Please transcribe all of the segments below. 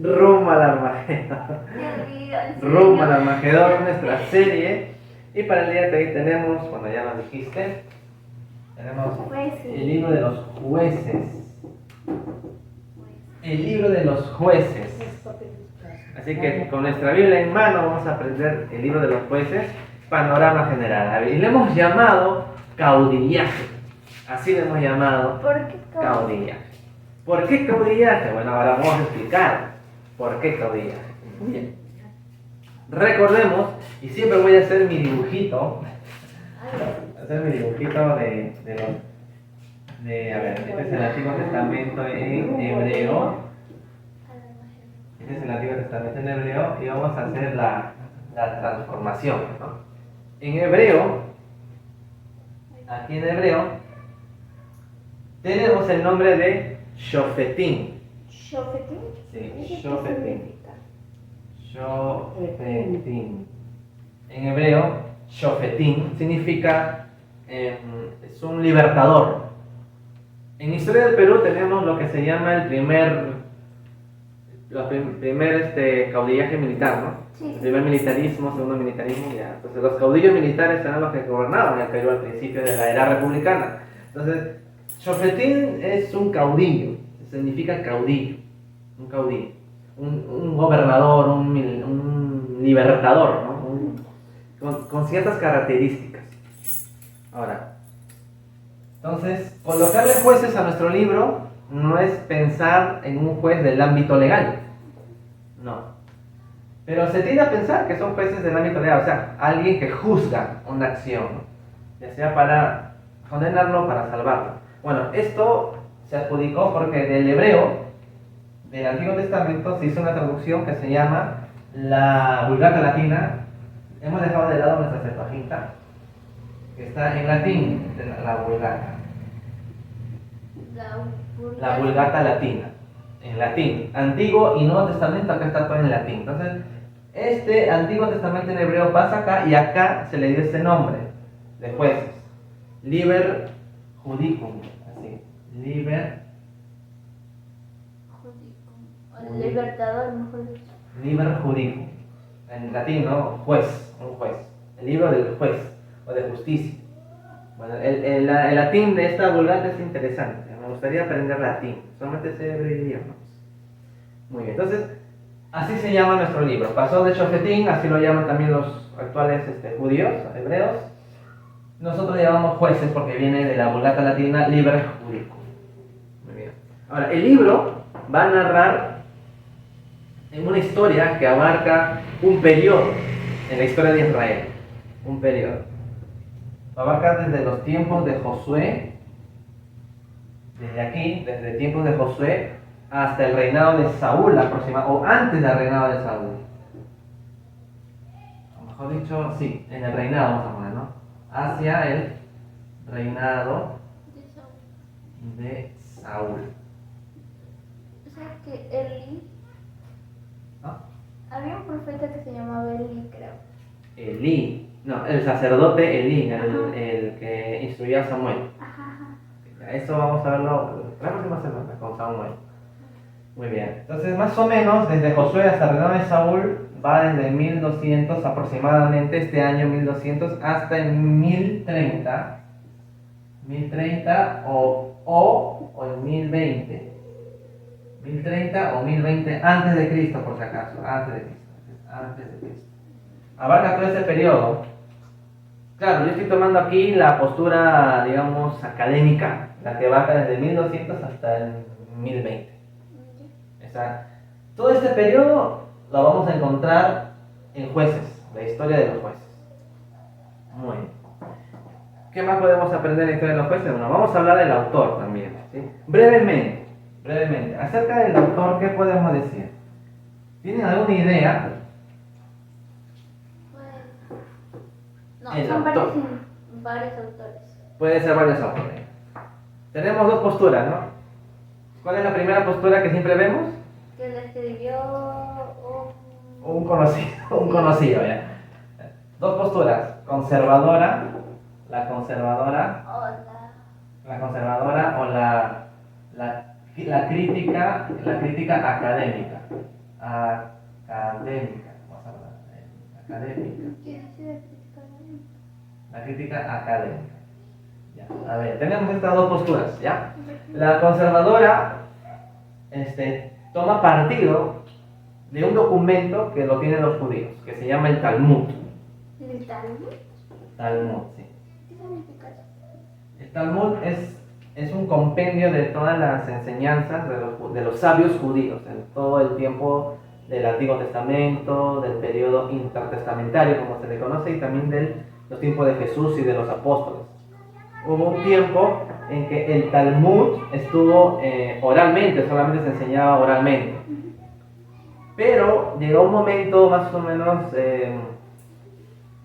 Rumbo al Armagedón. Rumbo al Armagedón, nuestra serie. Y para el día de hoy tenemos, bueno, ya nos dijiste, tenemos el libro de los jueces. El libro de los jueces. Así que con nuestra Biblia en mano vamos a aprender el libro de los jueces, panorama general. Y le hemos llamado caudillaje. Así le hemos llamado. ¿Por qué caudillaje? ¿Por qué caudillaje? Bueno, ahora vamos a explicar por qué caudillaje. Bien. Recordemos, y siempre voy a hacer mi dibujito. Hacer mi dibujito a ver, este es el Antiguo Testamento en hebreo. Este es el Antiguo Testamento en hebreo y vamos a hacer la transformación, ¿no? En hebreo, aquí en hebreo, tenemos el nombre de Shofetim. ¿Shofetim? Sí, Shofetim. Shofetim. En hebreo, Shofetim significa es un libertador. En Historia del Perú tenemos lo que se llama el primer caudillaje militar, ¿no? Sí. El primer militarismo, segundo militarismo, ya. Entonces los caudillos militares eran los que gobernaban el Perú al principio de la era republicana. Entonces, Shofetim es un caudillo, significa caudillo, un caudillo, un gobernador, un libertador, ¿no? Con ciertas características. Ahora, entonces, colocarle jueces a nuestro libro no es pensar en un juez del ámbito legal, no. Pero se tiende a pensar que son jueces del ámbito legal, o sea, alguien que juzga una acción, ¿no? Ya sea para condenarlo o para salvarlo. Bueno, esto se adjudicó porque del hebreo, del Antiguo Testamento, se hizo una traducción que se llama la Vulgata Latina. Hemos dejado de lado nuestra Septuaginta, que está en latín, la Vulgata. La Vulgata Latina, en latín. Antiguo y Nuevo Testamento, acá está todo en latín. Entonces, este Antiguo Testamento en hebreo pasa acá y acá se le dio este nombre de jueces. Liber Judicum, así. Liber El libertador, mejor dicho. Liber Judicum. En latín, ¿no? Juez, un juez. El libro del juez o de justicia. Bueno, el latín de esta vulgata es interesante. Me gustaría aprender latín. Solamente sé hebreo y idiomas. Muy bien, entonces, así se llama nuestro libro. Pasó de Shofetim, así lo llaman también los actuales judíos, hebreos. Nosotros le llamamos jueces porque viene de la vulgata latina Liber Judicum. Muy bien. Ahora, el libro va a narrar en una historia que abarca un periodo en la historia de Israel. Un periodo. Abarca desde los tiempos de Josué, desde aquí, desde tiempos de Josué, hasta el reinado de Saúl, o antes del reinado de Saúl. O mejor dicho, sí, en el reinado, vamos a poner, ¿no? Hacia el reinado de Saúl. ¿Sabes que Eli? ¿No? Había un profeta que se llamaba Eli, creo. Elí, no, el sacerdote Elí, el que instruía a Samuel. Ajá. Eso vamos a verlo la próxima semana con Samuel. Muy bien, entonces más o menos desde Josué hasta el reinado de Saúl va desde 1200 aproximadamente, este año 1200 hasta el 1030 o el 1020, 1030 o 1020 antes de Cristo, por si acaso, antes de Cristo. Abarca todo ese periodo. Claro, yo estoy tomando aquí la postura, digamos, académica, la que abarca desde 1200 hasta el 1020. Todo este periodo lo vamos a encontrar en Jueces, la historia de los jueces. Muy bien. ¿Qué más podemos aprender en la historia de los jueces? Bueno, vamos a hablar del autor también, ¿sí? Brevemente, acerca del autor, ¿qué podemos decir? ¿Tienen alguna idea? No, El son autor. varios autores. Puede ser varios autores. Tenemos dos posturas, ¿no? ¿Cuál es la primera postura que siempre vemos? Que le escribió Un conocido, ya. Dos posturas, conservadora, la conservadora o la crítica académica. académica. Vamos a hablar de académica. ¿Qué dice la crítica académica? La crítica académica. Ya. A ver, tenemos estas dos posturas, ¿ya? La conservadora toma partido de un documento que lo tienen los judíos, que se llama el Talmud. ¿El Talmud? Talmud, sí. ¿Qué significa eso? El Talmud es un compendio de todas las enseñanzas de los sabios judíos en todo el tiempo del Antiguo Testamento, del periodo intertestamentario, como se le conoce, y también de los tiempos de Jesús y de los apóstoles. Hubo un tiempo en que el Talmud estuvo oralmente, solamente se enseñaba oralmente. Pero llegó un momento más o menos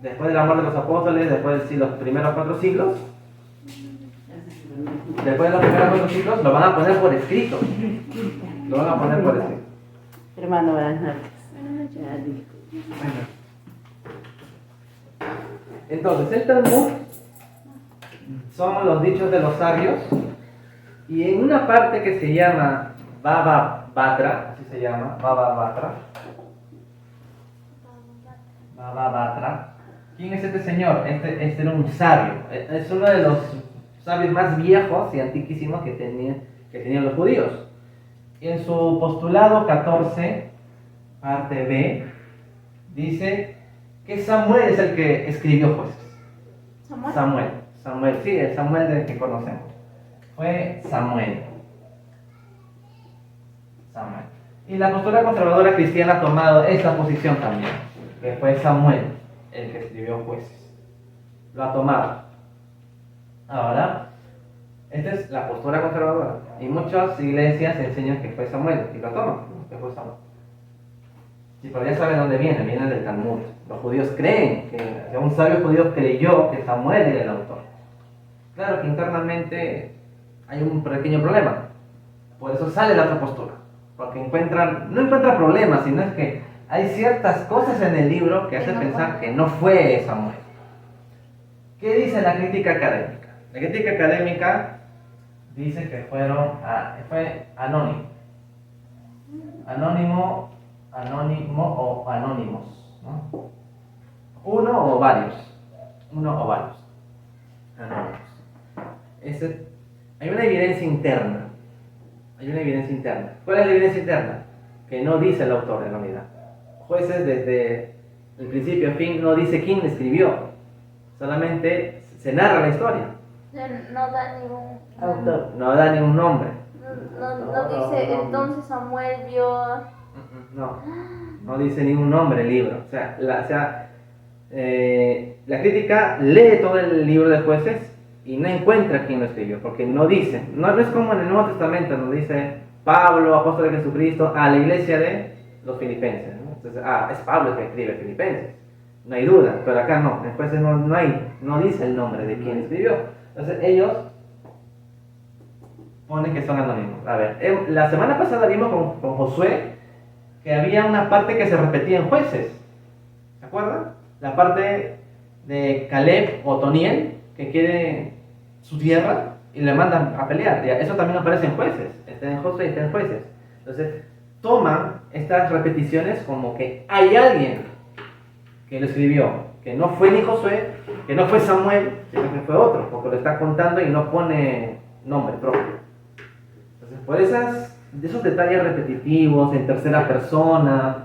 después de la muerte de los apóstoles, después de los primeros 4 siglos, después de los primeros 4 siglos, lo van a poner por escrito. Lo van a poner por escrito. Hermano, buenas noches. Buenas noches. Entonces, el Talmud son los dichos de los sabios, y en una parte que se llama Baba Batra, así se llama, Baba Batra. Baba Batra. ¿Quién es este señor? Este era un sabio. Es uno de los sabios más viejos y antiquísimos que tenían los judíos. Y en su postulado 14, parte B, dice que Samuel es el que escribió Jueces. Samuel, sí, el Samuel del que conocemos. Fue Samuel. Y la postura conservadora cristiana ha tomado esta posición también, que fue Samuel el que escribió Jueces. Lo ha tomado. Ahora, esta es la postura conservadora. Y muchas iglesias enseñan que fue Samuel, y lo toman, que fue Samuel. Sí, pero ya saben dónde viene del Talmud. Los judíos creen que un sabio judío creyó que Samuel era el autor. Claro que internamente hay un pequeño problema. Por eso sale la otra postura. Porque no encuentra problemas, sino es que hay ciertas cosas en el libro que hacen pensar que no fue Samuel. ¿Qué dice la crítica académica? La crítica académica dice que fue anónimo. Anónimo o anónimos, ¿no? Uno o varios. Anónimos. Hay una evidencia interna. ¿Cuál es la evidencia interna? Que no dice el autor en realidad. Jueces desde el principio a fin no dice quién escribió. Solamente se narra la historia. No da ningún Autor. No da ningún nombre. No dice entonces Samuel vio. No dice ningún nombre el libro. O sea, la crítica lee todo el libro de Jueces y no encuentra quién lo escribió, porque no dice. No es como en el Nuevo Testamento, donde dice Pablo, apóstol de Jesucristo, a la iglesia de los filipenses, ¿no? Entonces, es Pablo el que escribe Filipenses. No hay duda, pero acá no. En Jueces no dice el nombre de quién escribió. Entonces, ellos ponen que son anónimos. A ver, la semana pasada vimos con Josué que había una parte que se repetía en Jueces. ¿Se acuerdan? La parte de Caleb o Otoniel, que quiere su tierra y le mandan a pelear. Eso también aparece en Jueces. Está en Josué y está en Jueces. Entonces, toman estas repeticiones como que hay alguien que lo escribió, que no fue ni Josué, que no fue Samuel, sino que fue otro, porque lo está contando y no pone nombre propio. Entonces, por esos detalles repetitivos en tercera persona,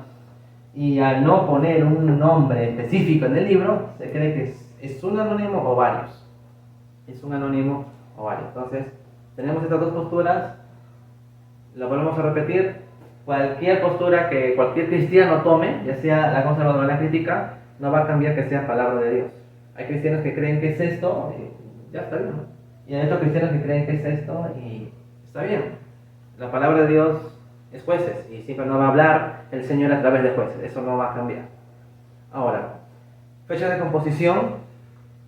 y al no poner un nombre específico en el libro, se cree que es un anónimo o varios. Entonces, tenemos estas dos posturas. Lo volvemos a repetir. Cualquier postura que cualquier cristiano tome, ya sea la conservadora o la crítica, no va a cambiar que sea palabra de Dios. Hay cristianos que creen que es esto y ya está bien, ¿no? Y hay otros cristianos que creen que es esto y está bien. La palabra de Dios es Jueces y siempre no va a hablar el Señor a través de Jueces. Eso no va a cambiar. Ahora, fecha de composición.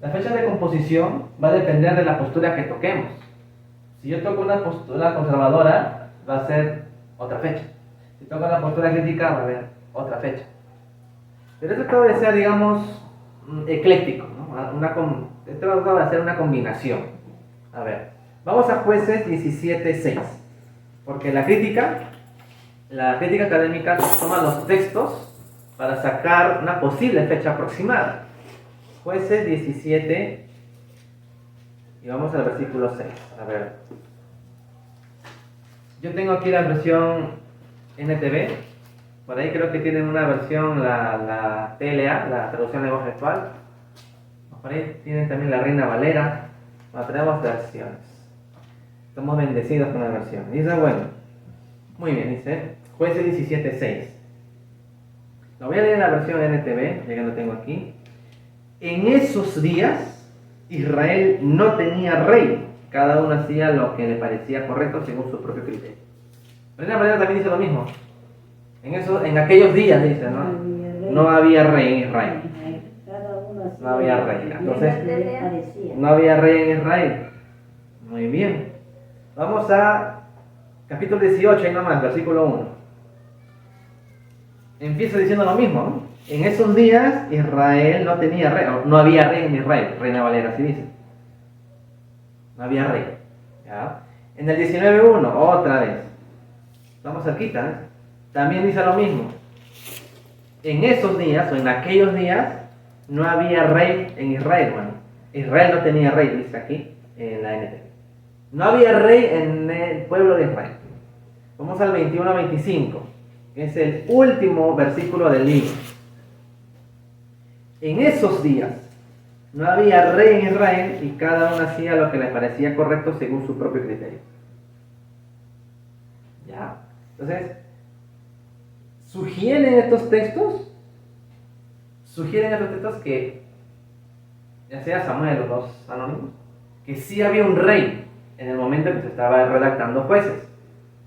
La fecha de composición va a depender de la postura que toquemos. Si yo toco una postura conservadora, va a ser otra fecha. Si toco una postura crítica, va a haber otra fecha. Pero he tratado de ser, digamos, ecléctico, ¿no? He tratado de hacer una combinación. A ver, vamos a Jueces 17:6. Porque la crítica la crítica académica toma los textos para sacar una posible fecha aproximada. Jueces 17, y vamos al versículo 6. A ver. Yo tengo aquí la versión NTV. Por ahí creo que tienen una versión, la TLA, la traducción de voz actual. Por ahí tienen también la Reina Valera. Bueno, tenemos versiones. Estamos bendecidos con la versión. Dice, bueno, muy bien, dice Jueces 17:6. Lo voy a leer en la versión NTV, ya que lo tengo aquí. En esos días, Israel no tenía rey. Cada uno hacía lo que le parecía correcto según su propio criterio. La Reina Valera también dice lo mismo. En aquellos días, dice, ¿no? No había rey en Israel. No había rey. Entonces, no había rey en Israel. Muy bien. Vamos a capítulo 18, ahí nomás, versículo 1. Empieza diciendo lo mismo, ¿no? En esos días Israel no tenía rey, no había rey en Israel. Reina Valera así dice. No había rey. ¿Ya? En el 19:1, otra vez. Estamos cerquita, ¿eh? También dice lo mismo. En esos días, o en aquellos días, no había rey en Israel. Bueno, Israel no tenía rey, dice aquí en la NT. No había rey en el pueblo de Israel. Vamos al 21-25, que es el último versículo del libro. En esos días no había rey en Israel y cada uno hacía lo que le parecía correcto según su propio criterio. ¿Ya? Entonces, sugieren estos textos que, ya sea Samuel o los anónimos, que sí había un rey en el momento en que se estaba redactando Jueces.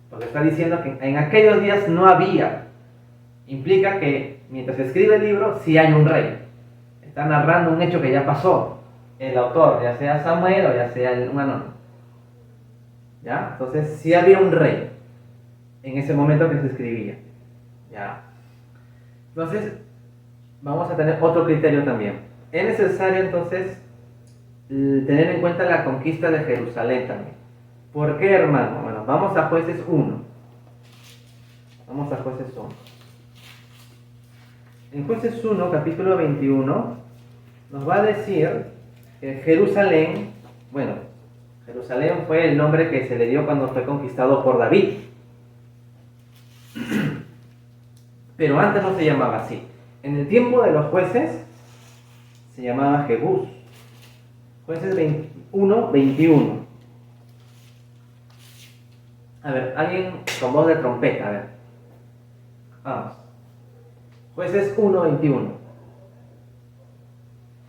Porque está diciendo que en aquellos días no había. Implica que mientras se escribe el libro, sí hay un rey. Está narrando un hecho que ya pasó. El autor, ya sea Samuel o ya sea un anónimo. ¿Ya? Entonces, sí había un rey en ese momento que se escribía. ¿Ya? Entonces, vamos a tener otro criterio también. Es necesario entonces tener en cuenta la conquista de Jerusalén también. ¿Por qué, hermano? Bueno, vamos a Jueces 1. Vamos a Jueces 1. En Jueces 1, capítulo 21, nos va a decir que Jerusalén, bueno, Jerusalén fue el nombre que se le dio cuando fue conquistado por David. Pero antes no se llamaba así. En el tiempo de los jueces se llamaba Jebús. Jueces 21. A ver, alguien con voz de trompeta, a ver. Vamos. Jueces 1:21.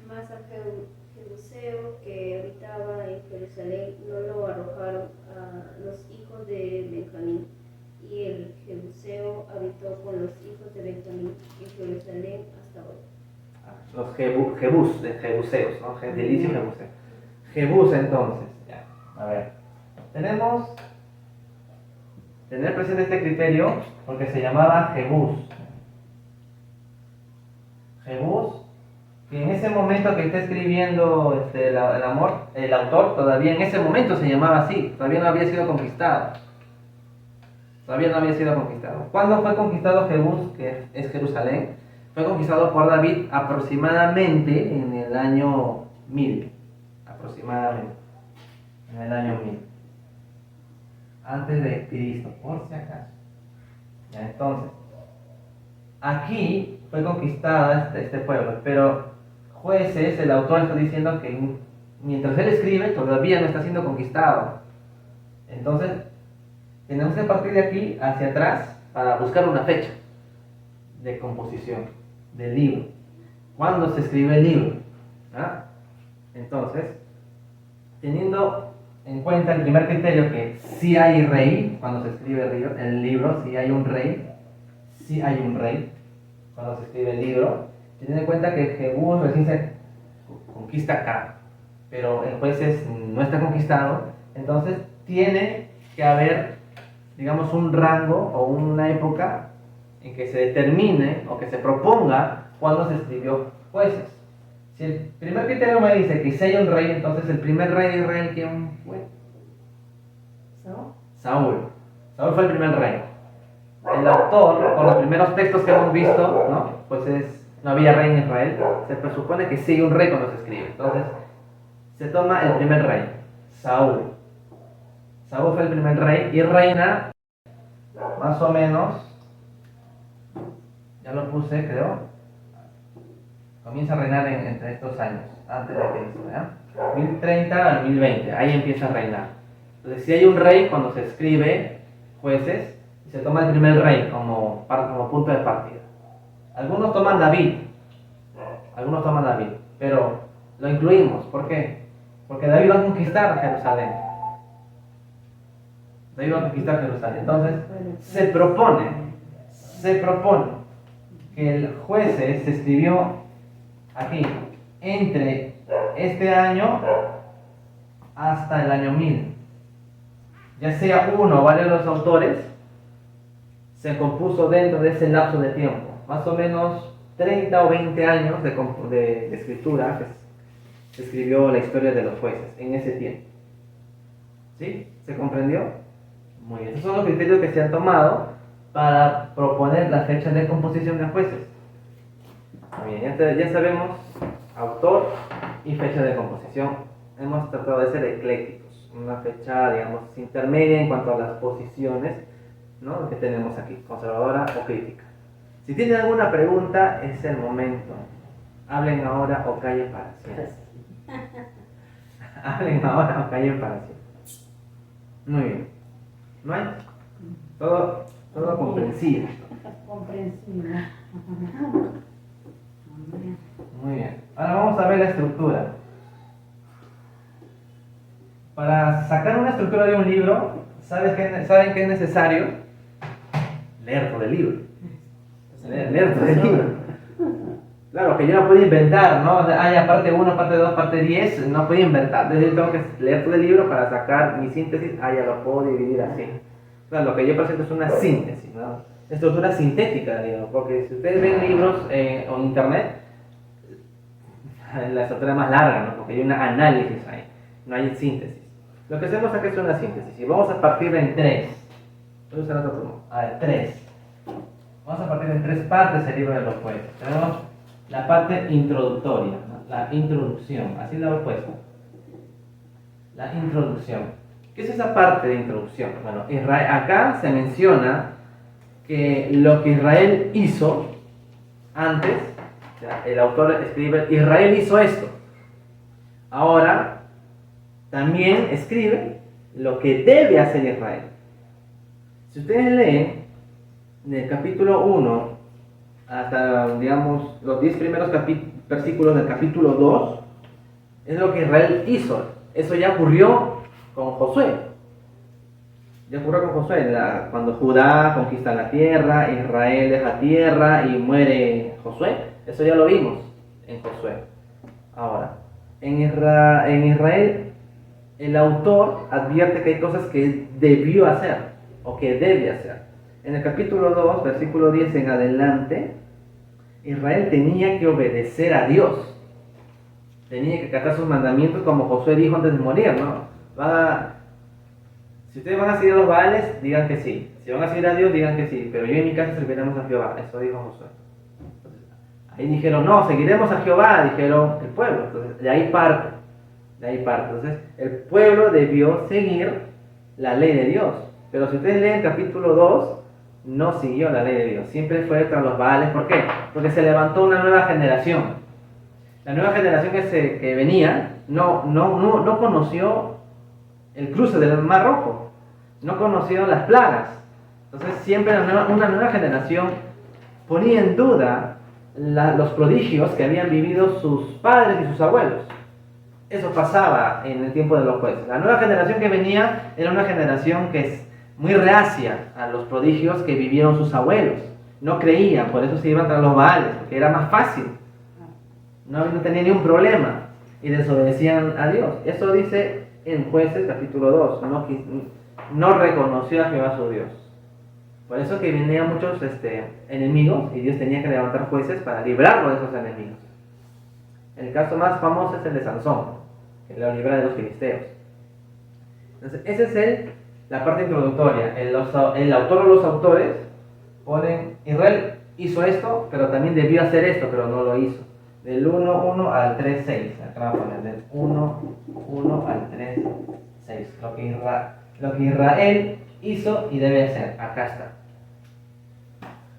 Mas a Jebuseo que habitaba en Jerusalén no lo arrojaron a los hijos de Benjamín. Y el Jebuseo habitó con los hijos de Benjamín en Jerusalén hasta hoy. Los Jebús, de Jebuseos, ¿no? Gentilicio Jebuseo. Jebús entonces, ya. A ver. Tener presente este criterio porque se llamaba Jebús. Jebús, que en ese momento que está escribiendo el autor, todavía en ese momento se llamaba así, todavía no había sido conquistado. ¿Cuándo fue conquistado Jebús, que es Jerusalén? Fue conquistado por David aproximadamente en el año 1000. Aproximadamente. En el año 1000. Antes de Cristo, por si acaso. Ya, entonces, aquí fue conquistada este pueblo, pero Jueces, el autor está diciendo que mientras él escribe todavía no está siendo conquistado. Entonces, tenemos que partir de aquí hacia atrás para buscar una fecha de composición del libro. ¿Cuándo se escribe el libro? ¿Ah? Entonces, teniendo en cuenta el primer criterio que sí hay rey, cuando se escribe el libro, sí hay un rey, cuando se escribe el libro, teniendo en cuenta que Jebús recién se conquista acá, pero en Jueces no está conquistado, entonces tiene que haber, digamos, un rango o una época en que se determine o que se proponga cuándo se escribió Jueces. Si el primer criterio me dice que si hay un rey, entonces el primer rey de Israel, ¿quién fue? Saúl. Saúl fue el primer rey. El autor, con los primeros textos que hemos visto, ¿no? Pues no había rey en Israel, se presupone que sigue un rey cuando se escribe. Entonces, se toma el primer rey, Saúl. Saúl fue el primer rey y reina más o menos, ya lo puse creo, comienza a reinar entre estos años, antes de Cristo, ¿ya? 1030 al 1020, ahí empieza a reinar. Entonces, si hay un rey cuando se escribe Jueces, se toma el primer rey como punto de partida. Algunos toman David, pero lo incluimos. ¿Por qué? Porque David va a conquistar Jerusalén. Entonces, se propone que el Jueces se escribió aquí, entre este año hasta el año 1000. Ya sea uno o varios de los autores, se compuso dentro de ese lapso de tiempo, más o menos 30 o 20 años de escritura, que se escribió la historia de los jueces en ese tiempo. ¿Sí? ¿Se comprendió? Muy bien. Esos son los criterios que se han tomado para proponer la fecha de composición de jueces. Muy bien, ya sabemos autor y fecha de composición. Hemos tratado de ser eclécticos, una fecha, digamos, intermedia en cuanto a las posiciones, ¿no?, que tenemos aquí, conservadora o crítica. Si tienen alguna pregunta, es el momento. Hablen ahora o callen para siempre. Hablen ahora o callen para siempre. Muy bien. ¿No hay? Todo comprensible. Comprensible. Muy bien. Ahora vamos a ver la estructura. Para sacar una estructura de un libro, ¿saben qué es necesario? Leer todo el libro. Leer todo el libro. Claro, que yo no puedo inventar, ¿no? Ya parte 1, parte 2, parte 10, no puedo inventar. Entonces yo tengo que leer todo el libro para sacar mi síntesis. Ya lo puedo dividir así. Claro, lo que yo presento es una síntesis, ¿no? Estructura sintética, digamos, porque si ustedes ven libros o en internet, la estructura es más larga, ¿no? Porque hay un análisis ahí, no hay síntesis. Lo que hacemos aquí es una síntesis y vamos a partir en 3. Voy a usar otro turno. A ver, 3. Vamos a partir en 3 partes del libro de los jueces. Tenemos la parte introductoria, ¿no? La introducción, así lo he puesto. La introducción. ¿Qué es esa parte de introducción? Bueno, acá se menciona que lo que Israel hizo antes, o sea, el autor escribe, Israel hizo esto. Ahora, también escribe lo que debe hacer Israel. Si ustedes leen del capítulo 1 hasta, digamos, los 10 primeros versículos del capítulo 2, es lo que Israel hizo. Eso ya ocurrió con Josué. Cuando Judá conquista la tierra, Israel deja tierra y muere Josué. Eso ya lo vimos en Josué. Ahora, en Israel, el autor advierte que hay cosas que debió hacer o que debe hacer. En el capítulo 2, versículo 10 en adelante, Israel tenía que obedecer a Dios. Tenía que acatar sus mandamientos como Josué dijo antes de morir, ¿no? Si ustedes van a seguir a los Baales, digan que sí. Si van a seguir a Dios, digan que sí. Pero yo en mi casa serviremos a Jehová. Eso dijo Josué. Entonces, ahí dijeron, no, seguiremos a Jehová, dijeron el pueblo. Entonces, de ahí parte. Entonces, el pueblo debió seguir la ley de Dios. Pero si ustedes leen el capítulo 2, no siguió la ley de Dios. Siempre fue tras los Baales. ¿Por qué? Porque se levantó una nueva generación. La nueva generación que venía no conoció el cruce del Mar Rojo, no conoció las plagas. Entonces siempre una nueva generación ponía en duda los prodigios que habían vivido sus padres y sus abuelos. Eso pasaba en el tiempo de los jueces. La nueva generación que venía era una generación que es muy reacia a los prodigios que vivieron sus abuelos. No creían, por eso se iban tras los Baales, porque era más fácil. No tenía ni un problema y desobedecían a Dios. Eso dice en Jueces capítulo 2, no reconoció a Jehová su Dios. Por eso que venían muchos enemigos y Dios tenía que levantar jueces para librarlo de esos enemigos. El caso más famoso es el de Sansón, que lo libra de los filisteos. Entonces, esa es la parte introductoria. El autor o los autores ponen, Israel hizo esto, pero también debió hacer esto, pero no lo hizo. Del 1 al 3, 6. Acá voy a poner del 1 al 3, 6. Lo que Israel hizo y debe hacer. Acá está.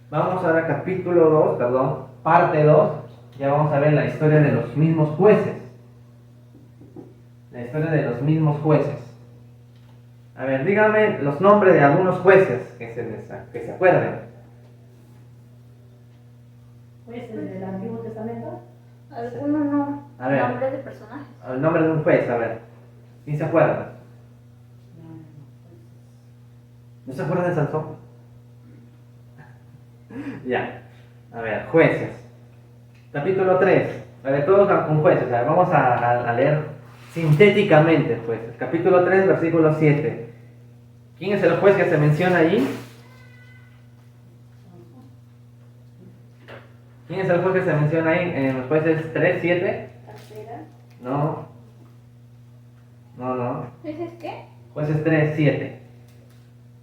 Vamos ahora a capítulo 2, perdón, parte 2. Ya vamos a ver la historia de los mismos jueces. La historia de los mismos jueces. A ver, díganme los nombres de algunos jueces que se acuerden. ¿Jueces del Antiguo Testamento? Algunos no. A ver. Nombres de personajes. El nombre de un juez, a ver. ¿Quién se acuerda? ¿No se acuerda de Sansón? Ya. A ver, jueces. Capítulo 3. A ver, todos con jueces. A ver, vamos a leer sintéticamente jueces. Capítulo 3, versículo 7. ¿Quién es el juez que se menciona allí? ¿Quién es el juez que se menciona ahí en los jueces 3, 7? Acera, No. ¿Dices qué? Jueces 3, 7.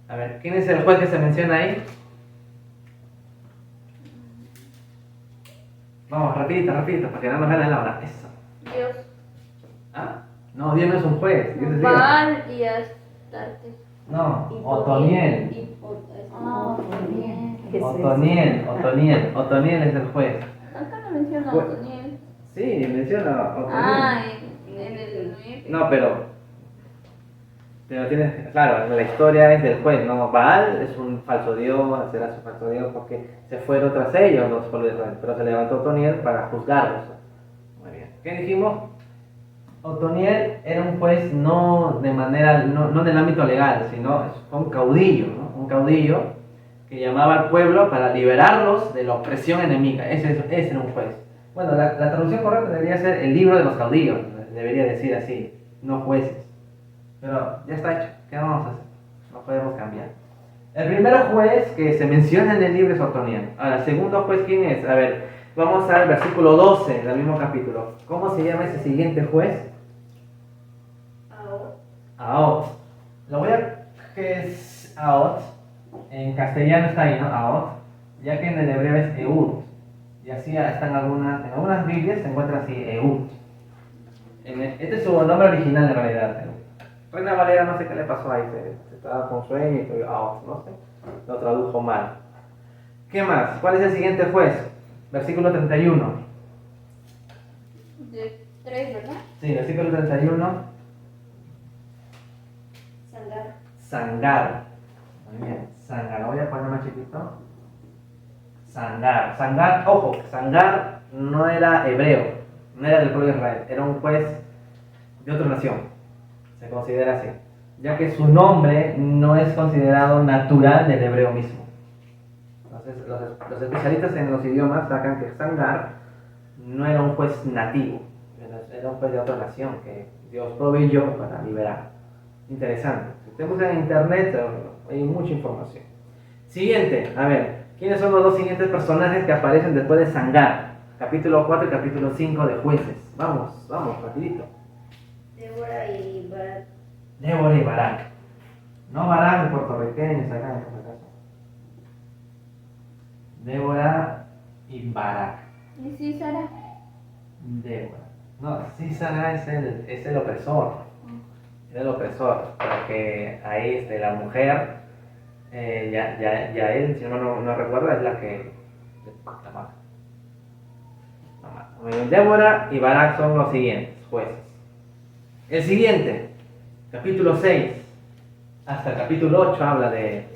A ver, ¿quién es el juez que se menciona ahí? Vamos, rapidito, para que no nos gane la hora. Eso. Dios. ¿Ah? No, Dios no es un juez. Dios es Dios. Baal y Astarte. No, Otoniel. Ah, bien. ¿Qué es eso? Otoniel es el juez. Acá no menciona Jue- Otoniel. Sí, menciona Otoniel. Ah, en el 9. No, pero tienes, claro, la historia es del juez, ¿no? Baal es un falso dios, será su falso dios porque se fueron tras ellos los pueblos de Israel, pero se levantó Otoniel para juzgarlos. Muy bien. ¿Qué dijimos? Otoniel era un juez no de manera, no del ámbito legal, sino fue un caudillo, ¿no? Un caudillo que llamaba al pueblo para liberarlos de la opresión enemiga. Ese era un juez. Bueno, la traducción correcta debería ser el libro de los caudillos, debería decir así, no jueces. Pero ya está hecho, ¿qué vamos a hacer? No podemos cambiar. El primer juez que se menciona en el libro es Otoniel. Ahora, el segundo juez, ¿quién es? A ver, vamos al versículo 12 del mismo capítulo. ¿Cómo se llama ese siguiente juez? Aot. Lo voy a... ¿Qué es Aot? En castellano está ahí, ¿no? Aot. Ya que en el hebreo es Eud. Y así están en algunas Biblias se encuentra así, Eud. Este es su nombre original en realidad. Reina Valera no sé qué le pasó ahí, se estaba con sueño y fue Aot, no sé. Lo tradujo mal. ¿Qué más? ¿Cuál es el siguiente juez? Versículo 31. De 3, ¿verdad? Sí, versículo 31. Sangar, Sangar. Muy bien, Sangar. Lo voy a poner más chiquito. Sangar. Sangar, ojo, Sangar no era hebreo, no era del pueblo de Israel, era un juez de otra nación. Se considera así, ya que su nombre no es considerado natural del hebreo mismo. Entonces, los especialistas en los idiomas sacan que Sangar no era un juez nativo, era un juez de otra nación que Dios proveyó para liberar. Interesante. Si usted busca en internet hay mucha información. Siguiente, a ver, ¿quiénes son los dos siguientes personajes que aparecen después de Sangar? Capítulo 4 y capítulo 5 de Jueces. Vamos, rapidito. Débora y Barak. Débora y Barak. No Barak el puertorriqueño, acá en este caso. Débora y Barak. ¿Y Císara? Débora. No, Císara es el opresor. Es el opresor, porque ahí la mujer, ya él, si no recuerda, es la que la mata. Débora y Barak son los siguientes jueces. El siguiente, capítulo 6 hasta el capítulo 8 habla de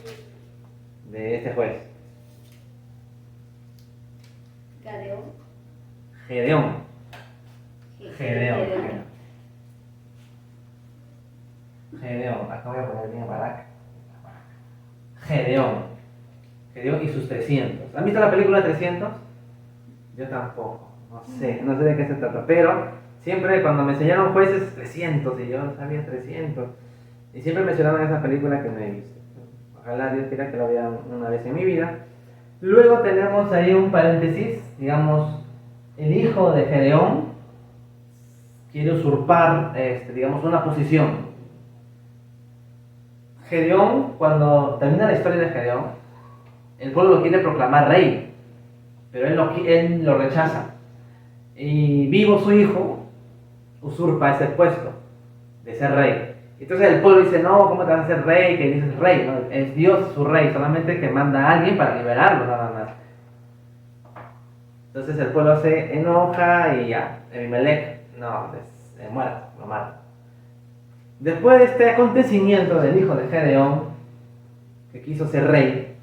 este juez. Gadeón. Gedeón. Acá voy a poner bien Barak. Gedeón y sus 300. ¿Han visto la película 300? Yo tampoco, no sé de qué se trata, pero siempre cuando me enseñaron jueces 300 y yo no sabía 300 y siempre mencionaban esa película que no he visto. Ojalá Dios quiera que lo vea una vez en mi vida. Luego tenemos ahí un paréntesis, digamos, el hijo de Gedeón quiere usurpar, digamos, una posición. Gedeón, cuando termina la historia de Gedeón, el pueblo lo quiere proclamar rey, pero él lo rechaza. Y vivo su hijo usurpa ese puesto de ser rey. Entonces el pueblo dice, no, ¿cómo te vas a ser rey? Que dices rey, ¿no? Es Dios su rey, solamente que manda a alguien para liberarlo nada más. Entonces el pueblo se enoja y ya, Abimelech, no, se muere, lo mata. Después de este acontecimiento del hijo de Gedeón, que quiso ser rey,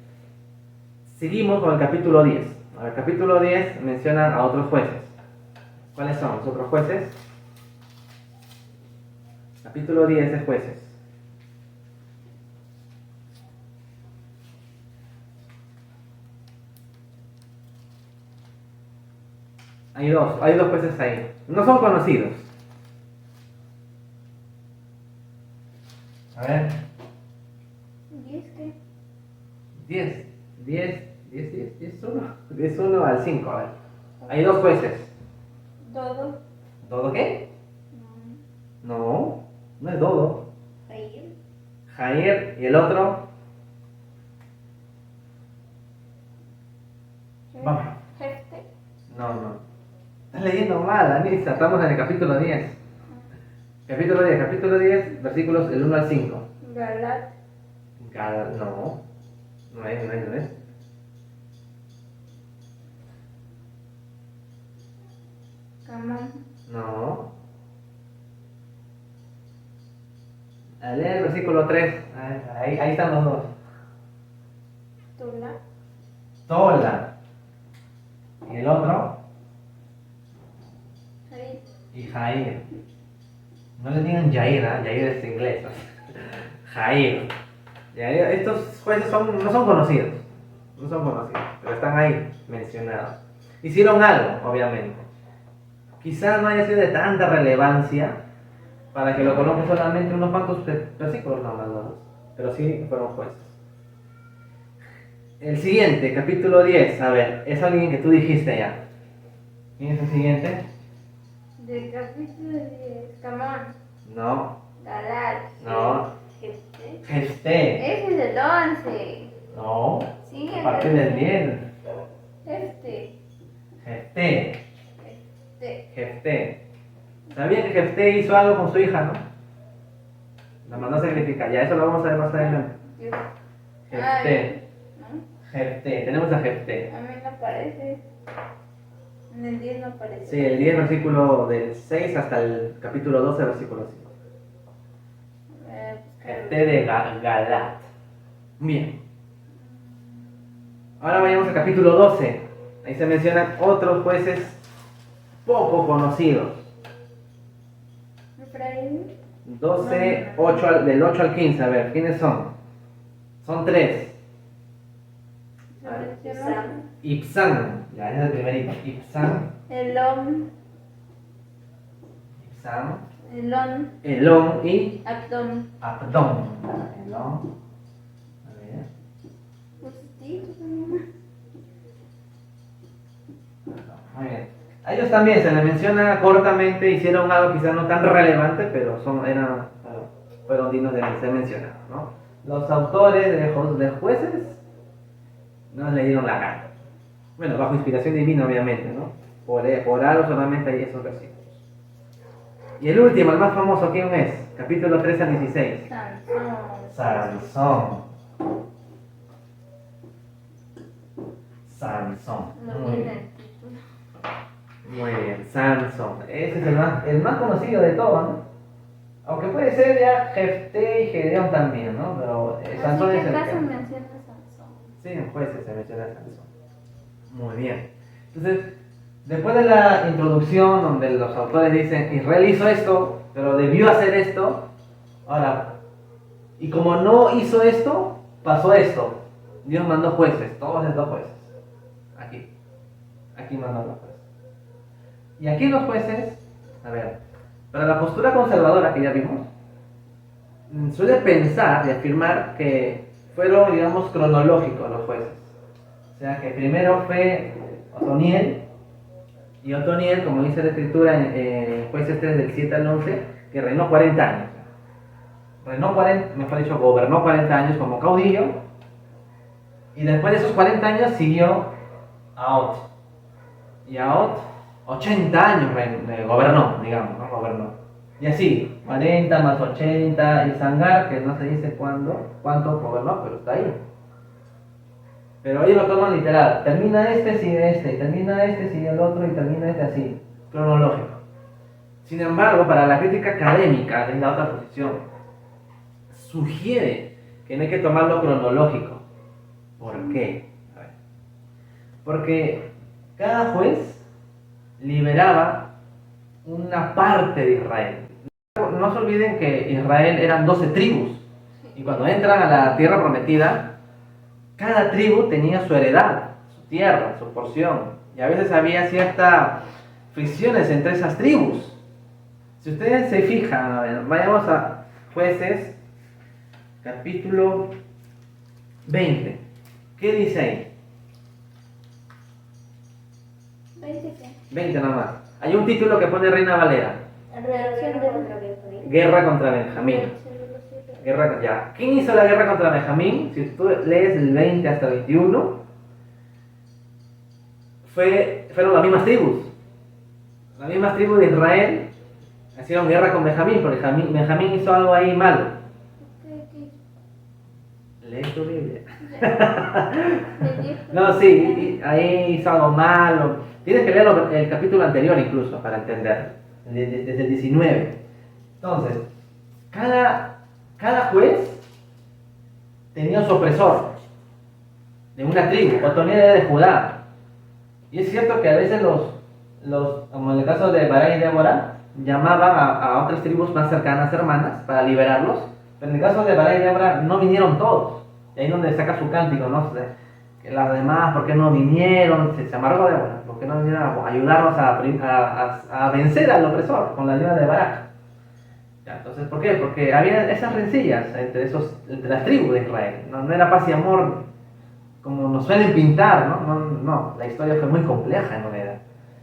seguimos con el capítulo 10. En el capítulo 10 mencionan a otros jueces. ¿Cuáles son los otros jueces? Capítulo 10 de jueces. Hay dos jueces ahí. No son conocidos. A ver. ¿Y es que? 10, 1 al 5, a ver. Hay dos jueces. Todo. ¿Dodo qué? No, no es Dodo. Ahí. Jair y el otro. Vamos. Jefte. No. Estás leyendo mal, Anisa. Estamos en el capítulo 10. Capítulo 10, versículos del 1 al 5. Galat. No es. Camón. No. A leer el versículo 3. Ahí están los dos. Tula. Tola. Y el otro. Jair. Y Jair. No le digan Jair, ¿eh? Jair es inglés. Jair. Estos jueces no son conocidos. Pero están ahí mencionados. Hicieron algo, obviamente. Quizás no haya sido de tanta relevancia para que lo coloquen solamente unos cuantos versículos nomás, ¿no? Pero sí fueron jueces. El siguiente, capítulo 10, a ver, es alguien que tú dijiste ya. ¿Quién es el siguiente? Del capítulo 10. Camón. No. Galat. No. Jefte. Jefté. Ese es del 11. No. Sí, A partir del 10. Jefte. Jefté. De. Jefté. ¿Sabían que Jefté hizo algo con su hija, no? La mandó a sacrificar. Ya eso lo vamos a ver más adelante. Dios. Jefté. ¿No? Jefté. Tenemos a Jefté. A mí no aparece. En el 10 no aparece. Sí, el 10 versículo del 6 hasta el capítulo 12 versículo 5. Jefté de Galat. Bien. Ahora vayamos al capítulo 12. Ahí se mencionan otros jueces poco conocidos. Efraín. 12, del 8 al 15. A ver, ¿quiénes son? Son 3. Se menciona Ibsán. Ya, ese es el primerito. Ibsán. Elón. Elón y Abdón. Abdón. Elón. A ver. Justito también. Muy bien. A ellos también se les menciona cortamente, hicieron algo quizás no tan relevante, pero fueron dignos de ser mencionados, ¿no? Los autores de jueces no le dieron la gana. Bueno, bajo inspiración divina, obviamente, ¿no? Por algo solamente hay esos versículos. Y el último, el más famoso, ¿quién es? Capítulo 13 al 16. Sansón. No Muy tiene bien. el título. Muy bien, Sansón. Ese es el más conocido de todos, ¿no? Aunque puede ser ya Jefté y Gedeón también, ¿no? Pero Sansón Así es que el acaso que... menciona Sansón. Sí, en jueces se menciona Sansón. Muy bien. Entonces, después de la introducción donde los autores dicen Israel hizo esto, pero debió hacer esto, ahora, y como no hizo esto, pasó esto. Dios mandó jueces, todos estos jueces. Aquí mandó los jueces. Y aquí los jueces, a ver, para la postura conservadora que ya vimos, suele pensar y afirmar que fueron, digamos, cronológicos los jueces. O sea, que primero fue Otoniel, y Otoniel, como dice la escritura en Jueces 3 del 7 al 11, que reinó 40 años. Gobernó 40 años como caudillo, Y después de esos 40 años siguió Ahot. Y Ahot 80 años gobernó, digamos, ¿no? Gobernó. Y así, 40 más 80, y Sangar, que no se dice cuánto gobernó, pero está ahí. Pero ellos lo toman literal. Termina este, sigue este, termina este, sigue el otro, y termina este así, cronológico. Sin embargo, para la crítica académica, es la otra posición, sugiere que no hay que tomarlo cronológico. ¿Por qué? A ver. Porque cada juez liberaba una parte de Israel. No se olviden que Israel eran 12 tribus, y cuando entran a la tierra prometida, cada tribu tenía su heredad, su tierra, su porción, y a veces había ciertas fricciones entre esas tribus. Si ustedes se fijan, a ver, vayamos a Jueces, capítulo 20. ¿Qué dice ahí? 20 qué. 20 nada más. Hay un título que pone Reina Valera. Reacción Guerra de contra Benjamín. Guerra contra Benjamín. reacción de los siete. Ya. ¿Quién hizo la guerra contra Benjamín? Si tú lees el 20 hasta el 21, fueron las mismas tribus. Las mismas tribus de Israel hicieron guerra con Benjamín, porque Benjamín hizo algo ahí malo. ¿Qué? Lee tu Biblia. ¿De 10? No, sí, ahí hizo algo malo. Tienes que leer el capítulo anterior incluso para entender, desde el 19. Entonces, cada juez tenía su opresor de una tribu. Otonía era de Judá. Y es cierto que a veces como en el caso de Barak y Débora, llamaban a otras tribus más cercanas, hermanas, para liberarlos. Pero en el caso de Barak y Débora no vinieron todos. Y ahí es donde saca su cántico, ¿no? Que las demás, ¿por qué no vinieron? Se amargó Débora, ¿por qué no vinieron a ayudarnos a vencer al opresor con la ayuda de Barak? Ya, entonces, ¿por qué? Porque había esas rencillas entre las tribus de Israel. No era paz y amor como nos suelen pintar, ¿no? La historia fue muy compleja en realidad.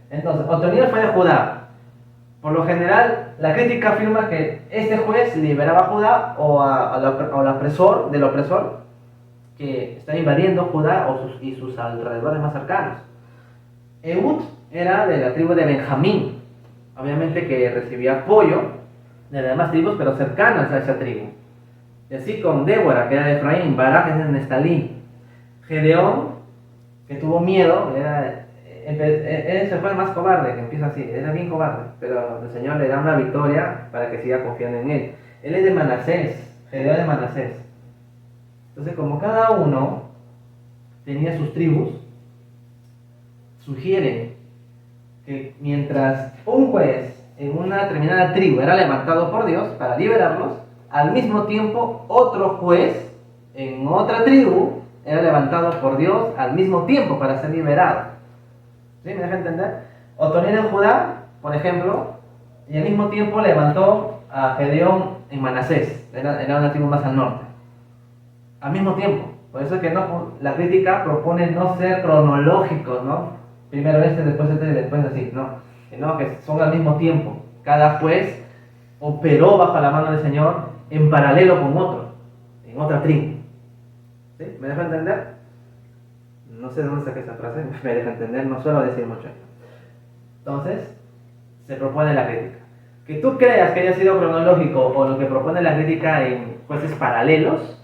Entonces, Otoniel fue de Judá. Por lo general, la crítica afirma que este juez liberaba a Judá o al opresor, del opresor que está invadiendo Judá y sus alrededores más cercanos. Ehud era de la tribu de Benjamín, obviamente que recibía apoyo de las demás tribus, pero cercanas a esa tribu. Y así con Débora, que era de Efraín, Barak es de Nestalí, Gedeón, que tuvo miedo, él se fue el más cobarde, que empieza así, era bien cobarde, pero el Señor le da una victoria para que siga confiando en él. Él es de Manasés, Gedeón es de Manasés. Entonces, como cada uno tenía sus tribus, sugieren que mientras un juez en una determinada tribu era levantado por Dios para liberarlos, al mismo tiempo otro juez en otra tribu era levantado por Dios al mismo tiempo para ser liberado. ¿Sí? ¿Me deja entender? Otoniel en Judá, por ejemplo, y al mismo tiempo levantó a Gedeón en Manasés, era una tribu más al norte. Al mismo tiempo. Por eso es que la crítica propone no ser cronológicos, ¿no? Primero después y después así, no, que son al mismo tiempo. Cada juez operó bajo la mano del Señor en paralelo con otro, en otra tribu. ¿Sí? ¿Me deja entender? No sé de dónde saqué esa frase, me deja entender, no suelo decir mucho. Entonces, se propone la crítica. Que tú creas que haya sido cronológico o lo que propone la crítica en jueces paralelos,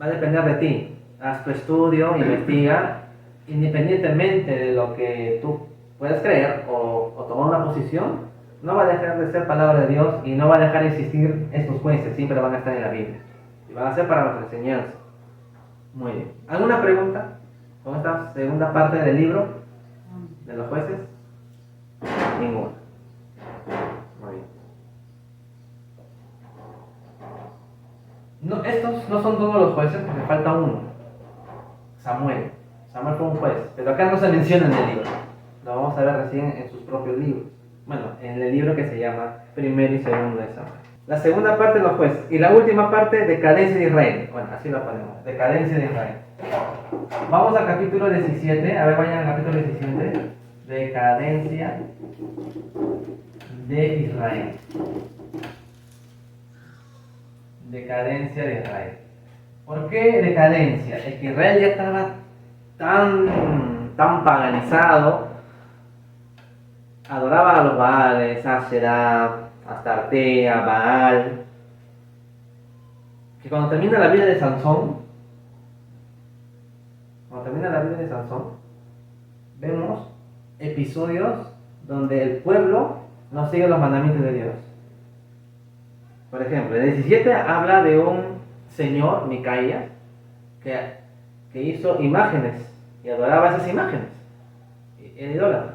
va a depender de ti. Haz tu estudio, investiga, independientemente de lo que tú puedas creer o tomar una posición, no va a dejar de ser palabra de Dios y no va a dejar de existir estos jueces, siempre van a estar en la Biblia. Y van a ser para nuestra enseñanza. Muy bien. ¿Alguna pregunta con esta segunda parte del libro de los jueces? Ninguna. Muy bien. No, estos no son todos los jueces porque falta uno. Samuel. Samuel fue un juez, pero acá no se menciona en el libro. Lo vamos a ver recién en sus propios libros. Bueno, en el libro que se llama Primero y Segundo de Samuel. La segunda parte de los jueces. Y la última parte, decadencia de Israel. Bueno, así lo ponemos. Decadencia de Israel. Vamos al capítulo 17. A ver, vayan al capítulo 17. Decadencia de Israel. Decadencia de Israel. ¿Por qué decadencia? Es que Israel ya estaba tan paganizado, adoraba a los Baales, a Asherah, Astarte, a Baal, que cuando termina la vida de Sansón, vemos episodios donde el pueblo no sigue los mandamientos de Dios. Por ejemplo, el 17 habla de un señor, Micaías, que hizo imágenes y adoraba esas imágenes. Era idólatra.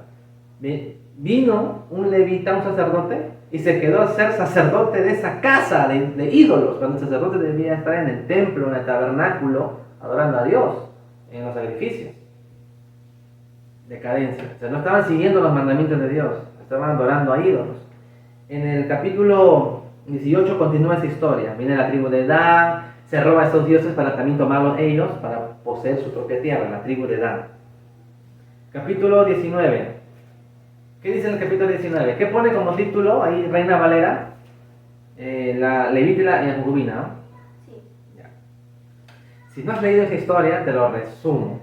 Vino un levita, un sacerdote, y se quedó a ser sacerdote de esa casa de ídolos, cuando el sacerdote debía estar en el templo, en el tabernáculo, adorando a Dios, en los sacrificios. Decadencia. O sea, no estaban siguiendo los mandamientos de Dios, estaban adorando a ídolos. En el capítulo 18 continúa esa historia. Viene la tribu de Dan, se roba a estos dioses para también tomarlos ellos, para poseer su propia tierra, la tribu de Dan. Capítulo 19. ¿Qué dice en el capítulo 19? ¿Qué pone como título ahí Reina Valera? La levita y la concubina, ¿no? Sí. Ya. Si no has leído esa historia, te lo resumo.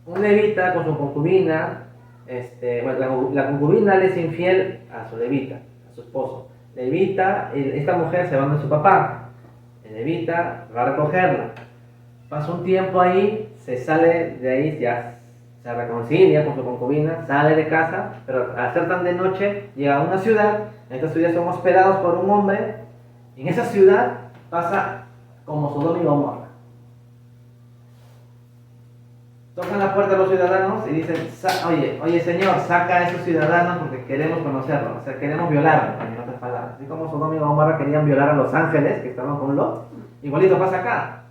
Un levita con su concubina, la concubina le es infiel a su levita, a su esposo. Levita, esta mujer se va de su papá. El levita va a recogerla. Pasa un tiempo ahí, se sale de ahí, ya se reconcilia con su concubina, sale de casa, pero al ser tan de noche llega a una ciudad. En esta ciudad son hospedados por un hombre. Y en esa ciudad pasa como Sodoma y Gomorra. Tocan la puerta a los ciudadanos y dicen, oye señor, saca a esos ciudadanos porque queremos conocerlos, o sea, queremos violarlos, en otras palabras. Así como Sodoma y Gomorra querían violar a los ángeles que estaban con Lot, igualito pasa acá.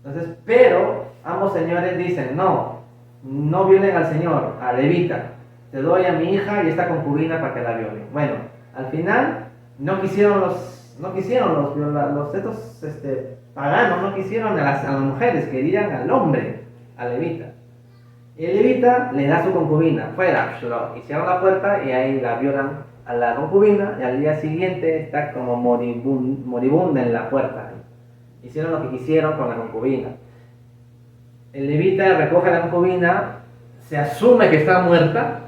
Entonces, pero ambos señores dicen, no violen al señor, a levita, te doy a mi hija y esta concubina para que la violen. Bueno, al final no quisieron los paganos, no quisieron a las mujeres, querían al hombre, al levita. Y el levita le da su concubina, fuera, hicieron la puerta y ahí la violan a la concubina y al día siguiente está como moribunda en la puerta. Hicieron lo que quisieron con la concubina. El levita recoge a la concubina, se asume que está muerta,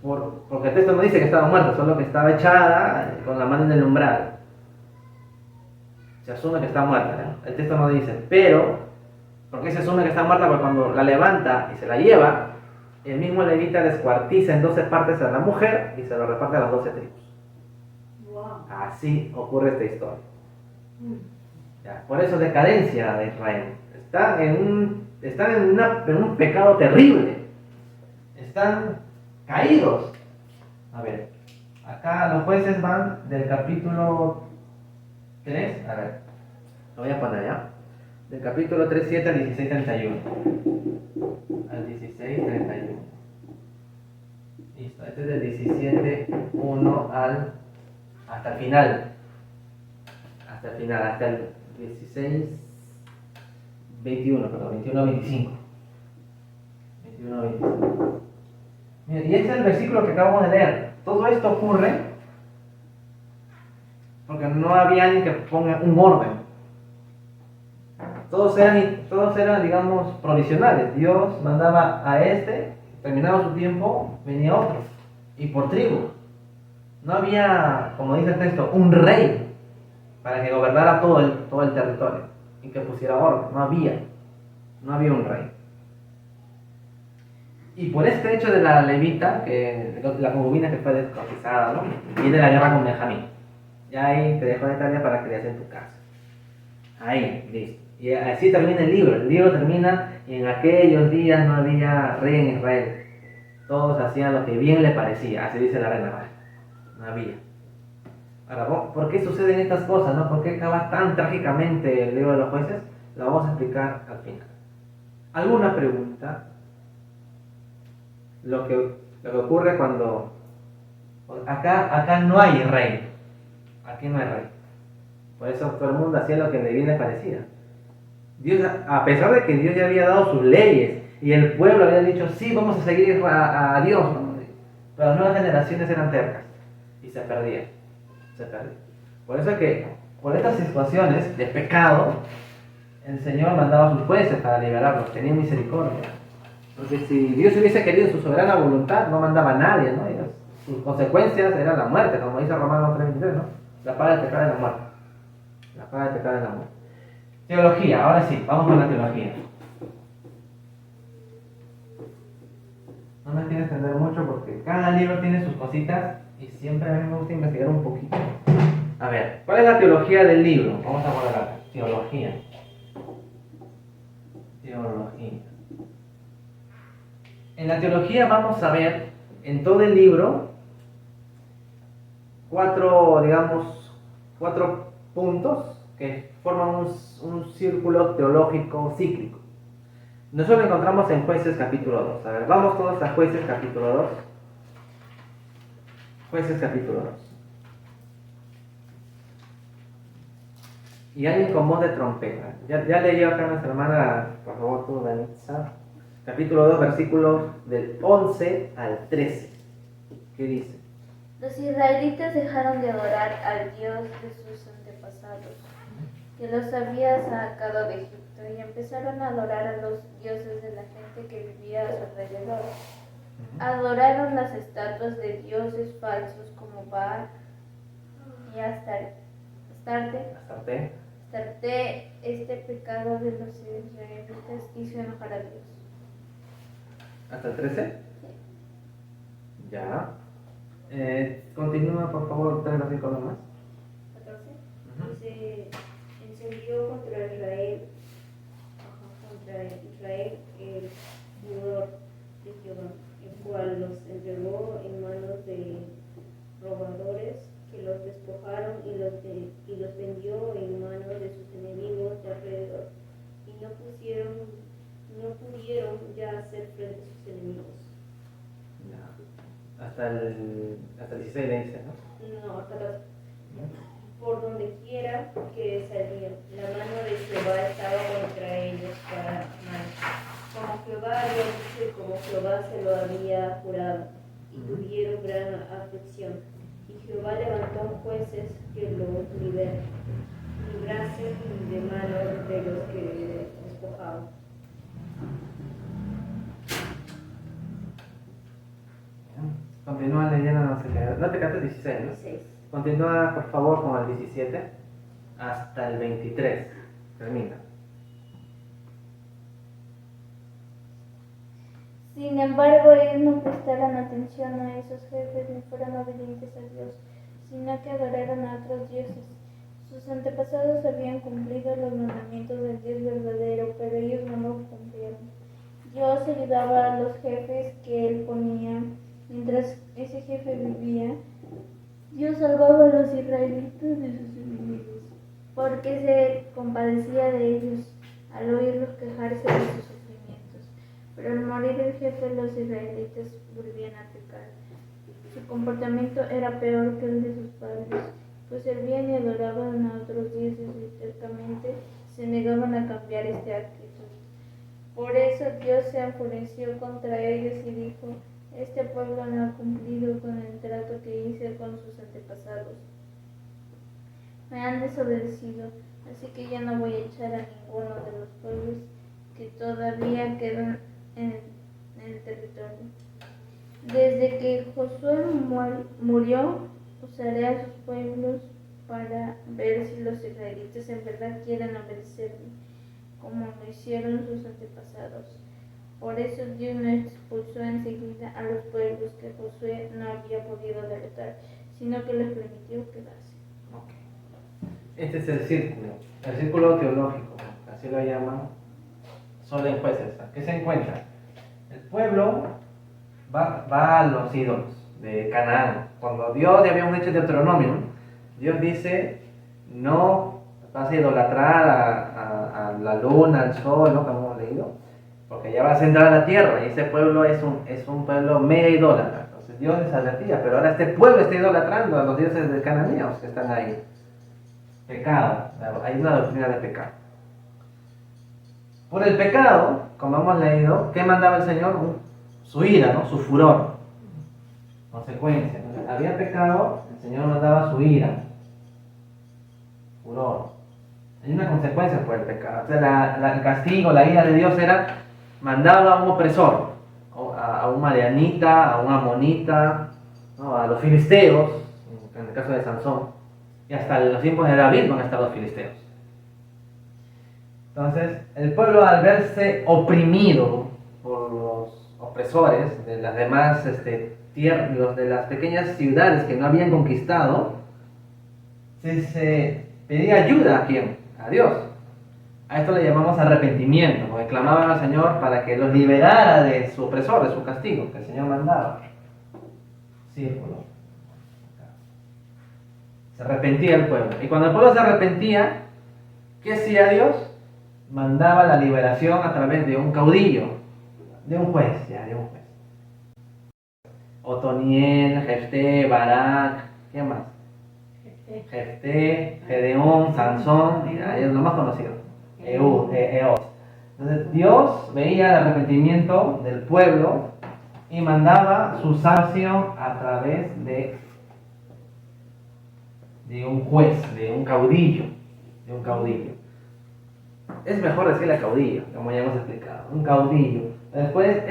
porque el texto no dice que estaba muerta, solo que estaba echada con la mano en el umbral. Se asume que está muerta, ¿no? El texto no dice, pero, ¿por qué se asume que está muerta? Porque cuando la levanta y se la lleva, el mismo levita descuartiza en 12 partes a la mujer y se lo reparte a las 12 tribus. Wow. Así ocurre esta historia. Ya, por eso decadencia de Israel. Están en un pecado terrible. Están caídos. A ver, acá los jueces van del capítulo 3, a ver, lo voy a poner ya. Del capítulo 3, 7 al 16, 31. Al 16, 31. Listo, este es del 17, 1 hasta el final. Hasta el 16, 21, perdón, 21 a 25. 21 a 25. Mira, y este es el versículo que acabamos de leer. Todo esto ocurre porque no había alguien que ponga un orden. Todos eran, digamos, provisionales. Dios mandaba a terminaba su tiempo, venía otro. Y por tribu. No había, como dice el texto, un rey para que gobernara todo el territorio y que pusiera orden. No había un rey. Y por este hecho de la levita, la concubina que fue descotizada, ¿no? Viene la guerra con Benjamín. Ya ahí te dejo de tarea para que leas en tu casa. Ahí, listo. Y así termina el libro. El libro termina y en aquellos días no había rey en Israel. Todos hacían lo que bien le parecía. Así dice la Reina Valera. No había. Ahora, ¿por qué suceden estas cosas? ¿No? ¿Por qué acaba tan trágicamente el libro de los jueces? Lo vamos a explicar al final. ¿Alguna pregunta? Lo que ocurre cuando... Acá no hay rey. Aquí no hay rey. Por eso todo el mundo hacía lo que le bien le parecía. Dios, a pesar de que Dios ya había dado sus leyes y el pueblo había dicho, sí, vamos a seguir a Dios, ¿no? Pero las nuevas generaciones eran tercas y se perdían. Por eso es que por estas situaciones de pecado, el Señor mandaba a sus jueces para liberarlos, tenía misericordia. Porque si Dios hubiese querido en su soberana voluntad, no mandaba a nadie, ¿no? Sus consecuencias eran la muerte, como dice Romanos 3:23, ¿no? La paga del pecado es la muerte. La paga del pecado es la muerte. Teología, ahora sí, vamos con la teología. No me tienes que entender mucho porque cada libro tiene sus cositas y siempre a mí me gusta investigar un poquito. A ver, ¿cuál es la teología del libro? Vamos a poner acá. Teología. Teología. En la teología vamos a ver en todo el libro cuatro puntos que forman un círculo teológico cíclico. Nosotros lo encontramos en Jueces capítulo 2. A ver, vamos todos a Jueces capítulo 2. Jueces capítulo 2. Y alguien con voz de trompeta. Ya leí acá a nuestra hermana, por favor tú, Danitza. Capítulo 2, versículos del 11 al 13. ¿Qué dice? Los israelitas dejaron de adorar al Dios de sus antepasados, que los había sacado de Egipto, y empezaron a adorar a los dioses de la gente que vivía a su alrededor. Adoraron las estatuas de dioses falsos como Baal y Astarte. Este pecado de los israelitas hizo enojar a Dios. ¿Hasta el 13? Ya. Continúa, por favor, 3 versículos más. 14. Dice, encendió contra Israel el furor de Jehová, el cual los entregó en manos de robadores que los despojaron y los vendió en manos de sus enemigos de alrededor, y no pudieron ya hacer frente a sus enemigos. Ya. Hasta el 16 le dice, ¿no? No, hasta las, por donde quiera que salían, la mano de Jehová estaba contra ellos para mal, como Jehová había dicho y como Jehová se lo había jurado, y tuvieron gran aflicción. Y Jehová levantó jueces que los librasen de manos de los que despojaban. Continúa leyendo, no te cantes 16, ¿no? 16. Continúa, por favor, con el 17 hasta el 23. Termina. Sin embargo, ellos no prestaron atención a esos jefes ni fueron obedientes a Dios, sino que adoraron a otros dioses. Sus antepasados habían cumplido los mandamientos del Dios verdadero, pero ellos no los cumplieron. Dios ayudaba a los jefes que él ponía. Mientras ese jefe vivía, Dios salvaba a los israelitas de sus enemigos, porque se compadecía de ellos al oírlos quejarse de sus sufrimientos. Pero al morir el jefe, los israelitas volvían a pecar. Su comportamiento era peor que el de sus padres, pues servían y adoraban a otros dioses y tercamente se negaban a cambiar esta actitud. Por eso Dios se enfureció contra ellos y dijo: este pueblo no ha cumplido con el trato que hice con sus antepasados. Me han desobedecido, así que ya no voy a echar a ninguno de los pueblos que todavía quedan en el territorio. Desde que Josué murió, usaré a sus pueblos para ver si los israelitas en verdad quieren obedecerme, como lo hicieron sus antepasados. Por eso Dios no expulsó enseguida a los pueblos que Josué no había podido derrotar, sino que les permitió quedarse. Okay. Este es el círculo teológico, así lo llaman, solo en Jueces. ¿Qué se encuentra? El pueblo va a los ídolos de Canaán. Cuando Dios, ya habíamos hecho Deuteronomio, Dios dice: no vas a idolatrar a la luna, al sol, ¿no? Como hemos leído, porque ya vas a entrar a la tierra, y ese pueblo es un pueblo mega idólatra. Entonces Dios les advertía, pero ahora este pueblo está idolatrando a los dioses de cananeos que están ahí. Pecado, hay una doctrina de pecado. Por el pecado, como hemos leído, ¿qué mandaba el Señor? Su ira, ¿no? Su furor. Consecuencia. Entonces, había pecado, el Señor mandaba su ira. furor. Hay una consecuencia por el pecado. O sea, el castigo, la ira de Dios era mandado a un opresor, a un madianita, a un amonita, ¿no? A los filisteos, en el caso de Sansón, y hasta los tiempos de David van a estar los filisteos. Entonces, el pueblo, al verse oprimido por los opresores de las demás tierras, de las pequeñas ciudades que no habían conquistado, se pedía ayuda ¿a quién? A Dios. A esto le llamamos arrepentimiento, porque clamaban al Señor para que los liberara de su opresor, de su castigo que el Señor mandaba. Círculo. Se arrepentía el pueblo. Y cuando el pueblo se arrepentía, ¿qué hacía Dios? Mandaba la liberación a través de un caudillo, de un juez, de un juez. Otoniel, Jefté, Barak, ¿qué más? Jefté, Gedeón, Sansón, es lo más conocido. Eos. Entonces Dios veía el arrepentimiento del pueblo y mandaba su sanción a través de un juez, de un caudillo. Es mejor decirle caudillo, como ya hemos explicado, un caudillo. Después,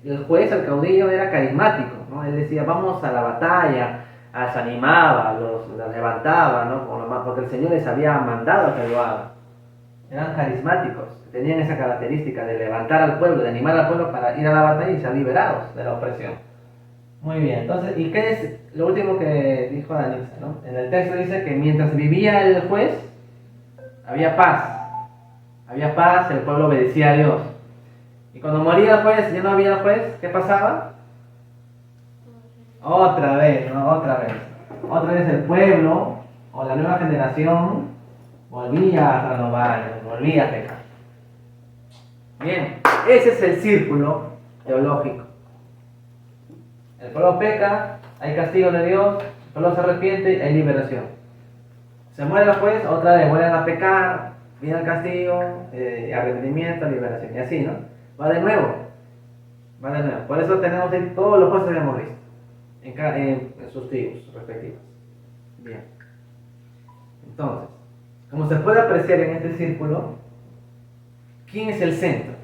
el juez, el caudillo, era carismático, ¿no? Él decía, vamos a la batalla, los animaba, los levantaba, ¿no? Porque el Señor les había mandado que lo hagan. Eran carismáticos, tenían esa característica de levantar al pueblo, de animar al pueblo para ir a la batalla y ser liberados de la opresión. Muy bien, entonces, ¿y qué es lo último que dijo Danisa, ¿no? En el texto dice que mientras vivía el juez, había paz. Había paz, el pueblo obedecía a Dios. Y cuando moría el juez, ya no había el juez, ¿qué pasaba? Otra vez el pueblo o la nueva generación volvía a renovar, volvía a pecar. Bien, ese es el círculo teológico. El pueblo peca, hay castigo de Dios, el pueblo se arrepiente, hay liberación. Se muere el juez, otra vez vuelven a pecar, viene el castigo, arrepentimiento, liberación, y así, ¿no? Va de nuevo. Por eso tenemos todos los jueces que hemos visto en sus tribus respectivas. Bien. Entonces, como se puede apreciar en este círculo, ¿quién es el centro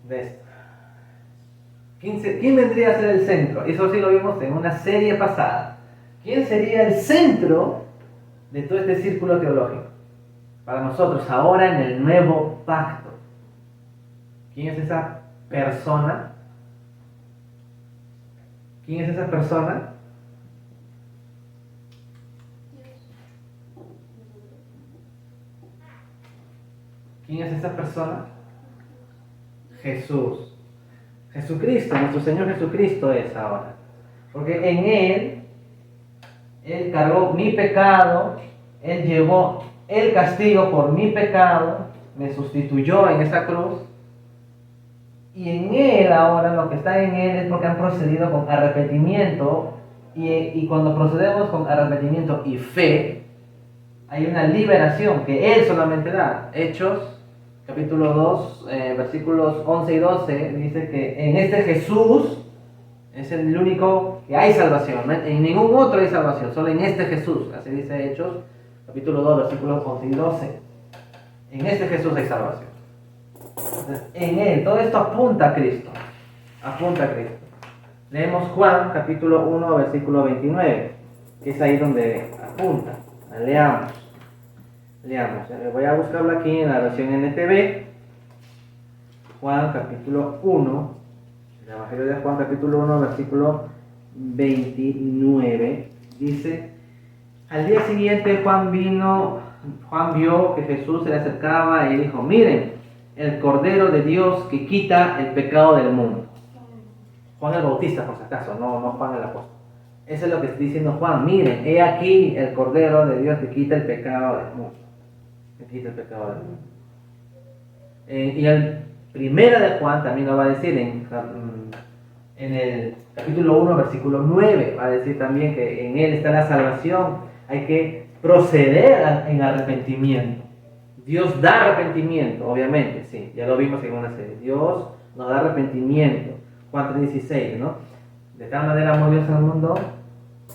de esto? ¿Quién vendría a ser el centro? Eso sí lo vimos en una serie pasada. ¿Quién sería el centro de todo este círculo teológico? Para nosotros, ahora en el nuevo pacto. ¿Quién es esa persona? ¿Quién es esa persona? ¿Quién es esa persona? Jesús. Jesucristo, nuestro Señor Jesucristo es ahora. Porque en Él cargó mi pecado, Él llevó el castigo por mi pecado, me sustituyó en esa cruz. Y en Él ahora, lo que está en Él es porque han procedido con arrepentimiento. Y cuando procedemos con arrepentimiento y fe, hay una liberación que Él solamente da. Hechos capítulo 2, versículos 11 y 12, dice que en este Jesús es el único que hay salvación. En ningún otro hay salvación, solo en este Jesús. Así dice Hechos capítulo 2, versículos 11 y 12. En este Jesús hay salvación. Entonces, en Él, todo esto apunta a Cristo. Leemos Juan capítulo 1, versículo 29, que es ahí donde apunta. Leamos. Voy a buscarlo aquí en la versión NTV. Juan capítulo 1, el Evangelio de Juan capítulo 1, versículo 29. Dice: al día siguiente Juan vio que Jesús se le acercaba y dijo: miren, el Cordero de Dios que quita el pecado del mundo. Juan el Bautista, por si acaso, no Juan el Apóstol. Eso es lo que está diciendo Juan. Miren, he aquí el Cordero de Dios que quita el pecado del mundo. Y el primero de Juan también lo va a decir en el capítulo 1, versículo 9. Va a decir también que en Él está la salvación. Hay que proceder en arrepentimiento. Dios da arrepentimiento, obviamente, sí, ya lo vimos en una serie. Dios nos da arrepentimiento. Juan 3:16, ¿no? De tal manera amó Dios al mundo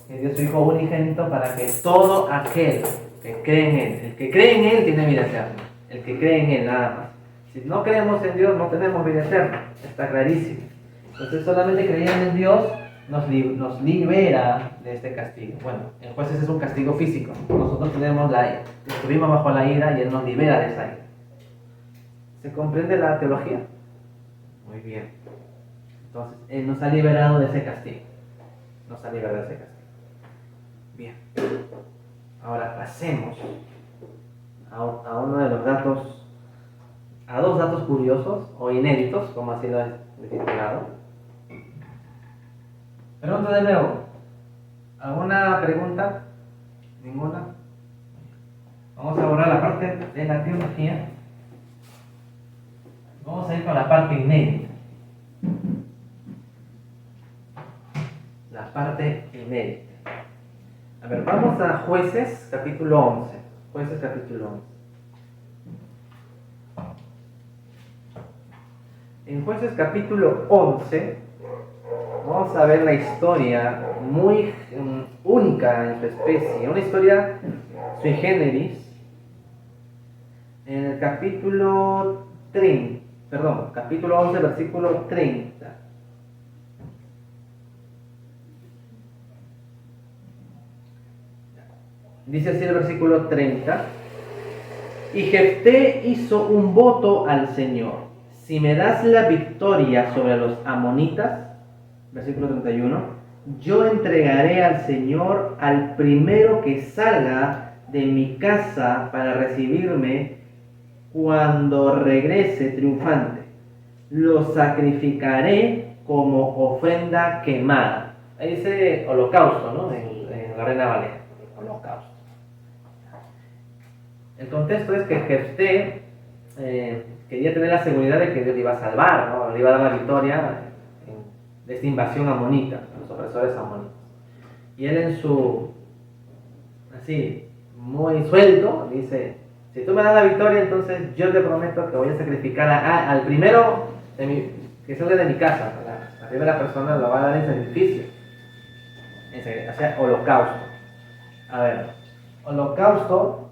que dio su Hijo unigénito para que todo aquel que cree en Él. El que cree en Él tiene vida eterna. El que cree en Él, nada más. Si no creemos en Dios, no tenemos vida eterna. Está clarísimo. Entonces, solamente creyendo en Dios nos libera de este castigo. Bueno, en jueces es un castigo físico. Nosotros estuvimos bajo la ira y Él nos libera de esa ira. ¿Se comprende la teología? Muy bien. Entonces, Él nos ha liberado de ese castigo. Nos ha liberado de ese castigo. Bien. Ahora pasemos a uno de los datos, a dos datos curiosos o inéditos, como así lo he titulado. Pregunta de nuevo. ¿Alguna pregunta? ¿Ninguna? Vamos a borrar la parte de la teología. Vamos a ir con la parte inédita. La parte inédita. A ver, vamos a Jueces capítulo 11. Jueces capítulo 11. En Jueces capítulo 11 vamos a ver la historia muy única en su especie, una historia sui generis. En el capítulo 11, versículo 30. Dice así el versículo 30. Y Jefté hizo un voto al Señor: si me das la victoria sobre los amonitas, versículo 31, yo entregaré al Señor al primero que salga de mi casa para recibirme cuando regrese triunfante. Lo sacrificaré como ofrenda quemada. Ahí dice holocausto, ¿no? En la Reina Valera. Holocausto. El contexto es que Jefté quería tener la seguridad de que Dios le iba a salvar, ¿no? Le iba a dar la victoria de esta invasión amonita, los opresores amonitas. Y él así, muy suelto, dice: si tú me das la victoria, entonces yo te prometo que voy a sacrificar al primero que salga de mi casa. La primera persona lo va a dar en sacrificio. O sea, holocausto. A ver, holocausto,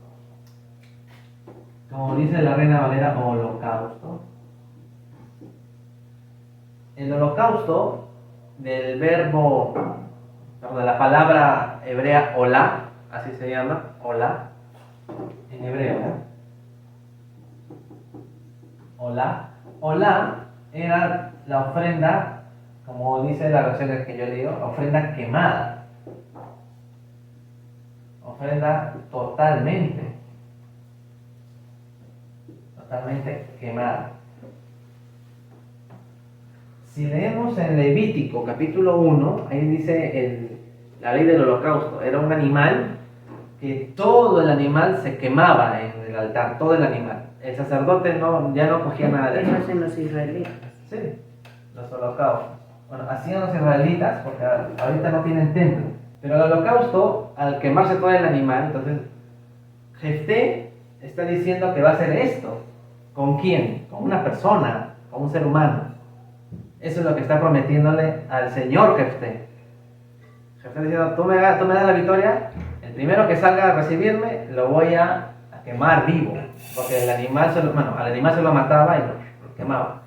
como dice la Reina Valera, holocausto. El holocausto, del verbo, de la palabra hebrea olá, así se llama, olá, en hebreo, olá. Olá era la ofrenda, como dice la versión que yo digo, ofrenda quemada. Ofrenda totalmente quemada. Si leemos en Levítico capítulo 1, ahí dice la ley del holocausto. Era un animal que todo el animal se quemaba en el altar, todo el animal. El sacerdote ya no cogía nada de eso. Eso hacen los israelitas. Sí, los holocaustos. Bueno, hacían los israelitas porque ahorita no tienen templo. Pero el holocausto, al quemarse todo el animal, entonces Jefté está diciendo que va a hacer esto. ¿Con quién? Con una persona, con un ser humano. Eso es lo que está prometiéndole al Señor Jefté. Jefté diciendo: tú me das la victoria, el primero que salga a recibirme lo voy a quemar vivo. Porque al animal se lo mataba y lo quemaba.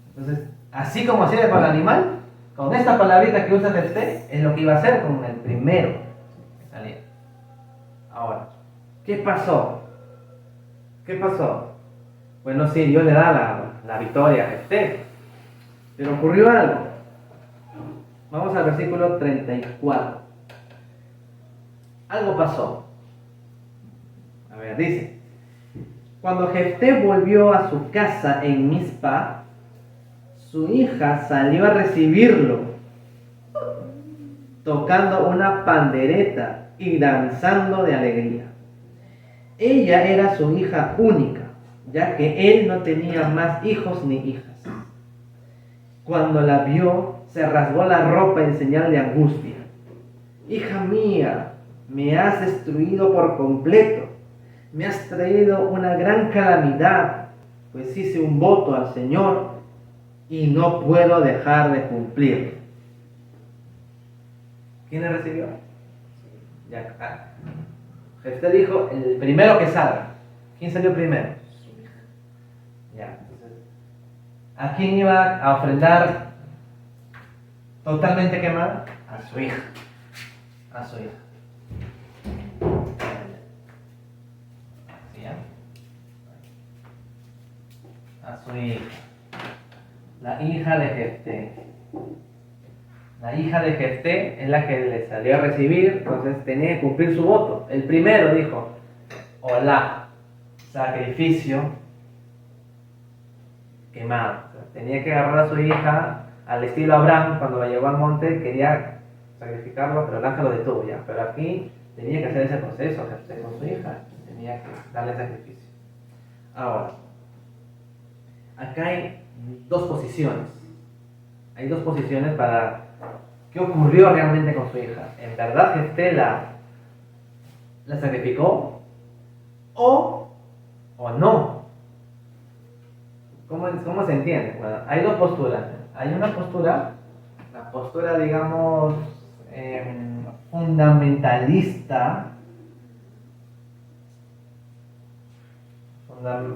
Entonces, así como hacía con el animal, con esta palabrita que usa Jefté, es lo que iba a hacer con el primero que salía. Ahora, ¿qué pasó? Bueno, sí, Dios le da la victoria a Jefté, pero ocurrió algo. Vamos al versículo 34. Algo pasó. A ver, dice: cuando Jefté volvió a su casa en Mizpa, su hija salió a recibirlo, tocando una pandereta y danzando de alegría. Ella era su hija única, ya que él no tenía más hijos ni hijas. Cuando la vio, se rasgó la ropa en señal de angustia. Hija mía, me has destruido por completo. Me has traído una gran calamidad, pues hice un voto al Señor y no puedo dejar de cumplir. ¿Quién le recibió? Jefté dijo, el primero que salga. ¿Quién salió primero? Su hija. Ya, entonces, ¿a quién iba a ofrendar totalmente quemada? A su hija. A su hija. Así, ¿ya? A su hija. La hija de Jefté. La hija de Jefté es la que le salió a recibir, entonces tenía que cumplir su voto. El primero dijo, hola, sacrificio quemado. O sea, tenía que agarrar a su hija al estilo Abraham, cuando la llevó al monte, quería sacrificarlo, pero el ángel lo detuvo ya. Pero aquí tenía que hacer ese proceso, Jefté con su hija, tenía que darle sacrificio. Ahora, acá hay dos posiciones. Hay dos posiciones para qué ocurrió realmente con su hija. ¿En verdad Jefté la sacrificó? ¿O no? ¿Cómo se entiende? Bueno, hay dos posturas. Hay una postura, la postura, digamos, fundamentalista.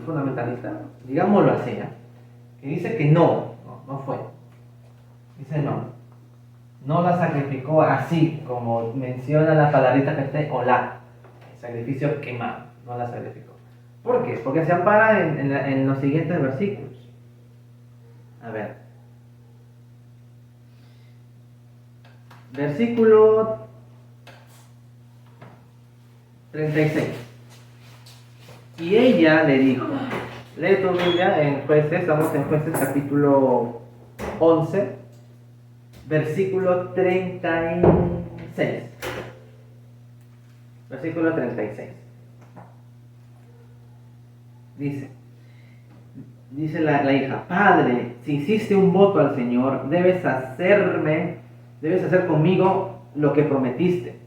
Fundamentalista, digámoslo así, ¿eh? Que dice que no fue. Dice no la sacrificó así como menciona la palabrita que esté hola, el sacrificio quemado, no la sacrificó. ¿Por qué? Porque se ampara en los siguientes versículos. A ver, versículo 36. Y ella le dijo, lee tu Biblia en Jueces, estamos en Jueces capítulo 11, versículo 36. Versículo 36. Dice la hija, Padre, si hiciste un voto al Señor, debes hacer conmigo lo que prometiste,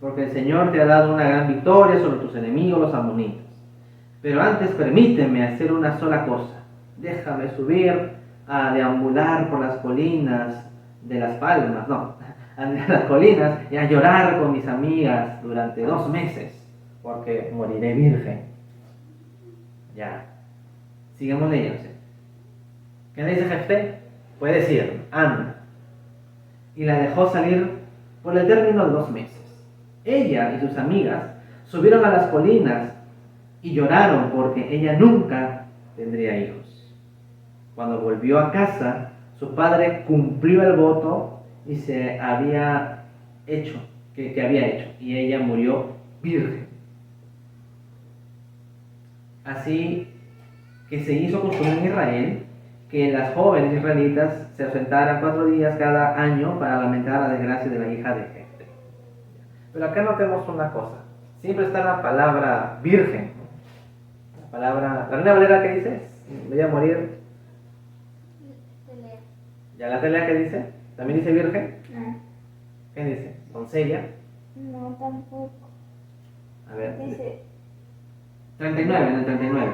porque el Señor te ha dado una gran victoria sobre tus enemigos, los amonitas. Pero antes permíteme hacer una sola cosa. Déjame subir a deambular por las colinas de las palmas, a las colinas y a llorar con mis amigas durante 2 meses, porque moriré virgen. Ya. Sigamos leyendo. ¿Qué le dice Jefté? Puede decir, anda. Y la dejó salir por el término de 2 meses. Ella y sus amigas subieron a las colinas y lloraron porque ella nunca tendría hijos. Cuando volvió a casa, su padre cumplió el voto y se había hecho, que había hecho, y ella murió virgen. Así que se hizo costumbre en Israel que las jóvenes israelitas se ausentaran 4 días cada año para lamentar la desgracia de la hija de Jefté. Pero acá notemos una cosa, siempre está la palabra virgen. La Reina Valera, ¿qué dice? Voy a morir. Pelea. ¿Ya la Telea qué dice? ¿También dice virgen? No. ¿Qué dice? ¿Doncella? No, tampoco. A ver. Dice. 39, en el 39.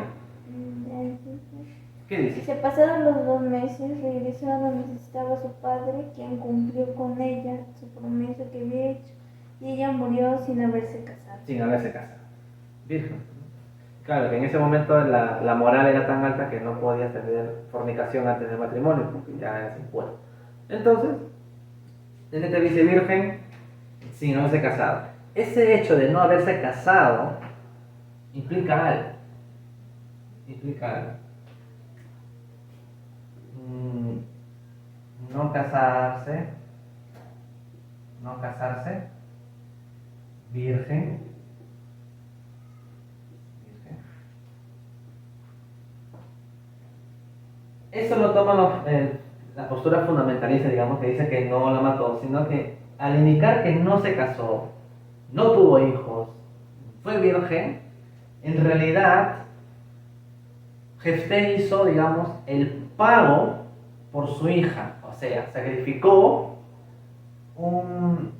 ¿Qué dice? Se pasaron los 2 meses, regresó a donde estaba su padre, quien cumplió con ella su promesa que había hecho, y ella murió sin haberse casado. Sin haberse casado. Virgen. Claro, que en ese momento la moral era tan alta que no podía tener fornicación antes del matrimonio, porque ya era impuro. Entonces, desde te dice virgen sin haberse casado. Ese hecho de no haberse casado implica algo. No casarse, virgen. Eso lo toma la postura fundamentalista, digamos, que dice que no la mató, sino que al indicar que no se casó, no tuvo hijos, fue virgen, en realidad Jefté hizo, digamos, el pago por su hija, o sea,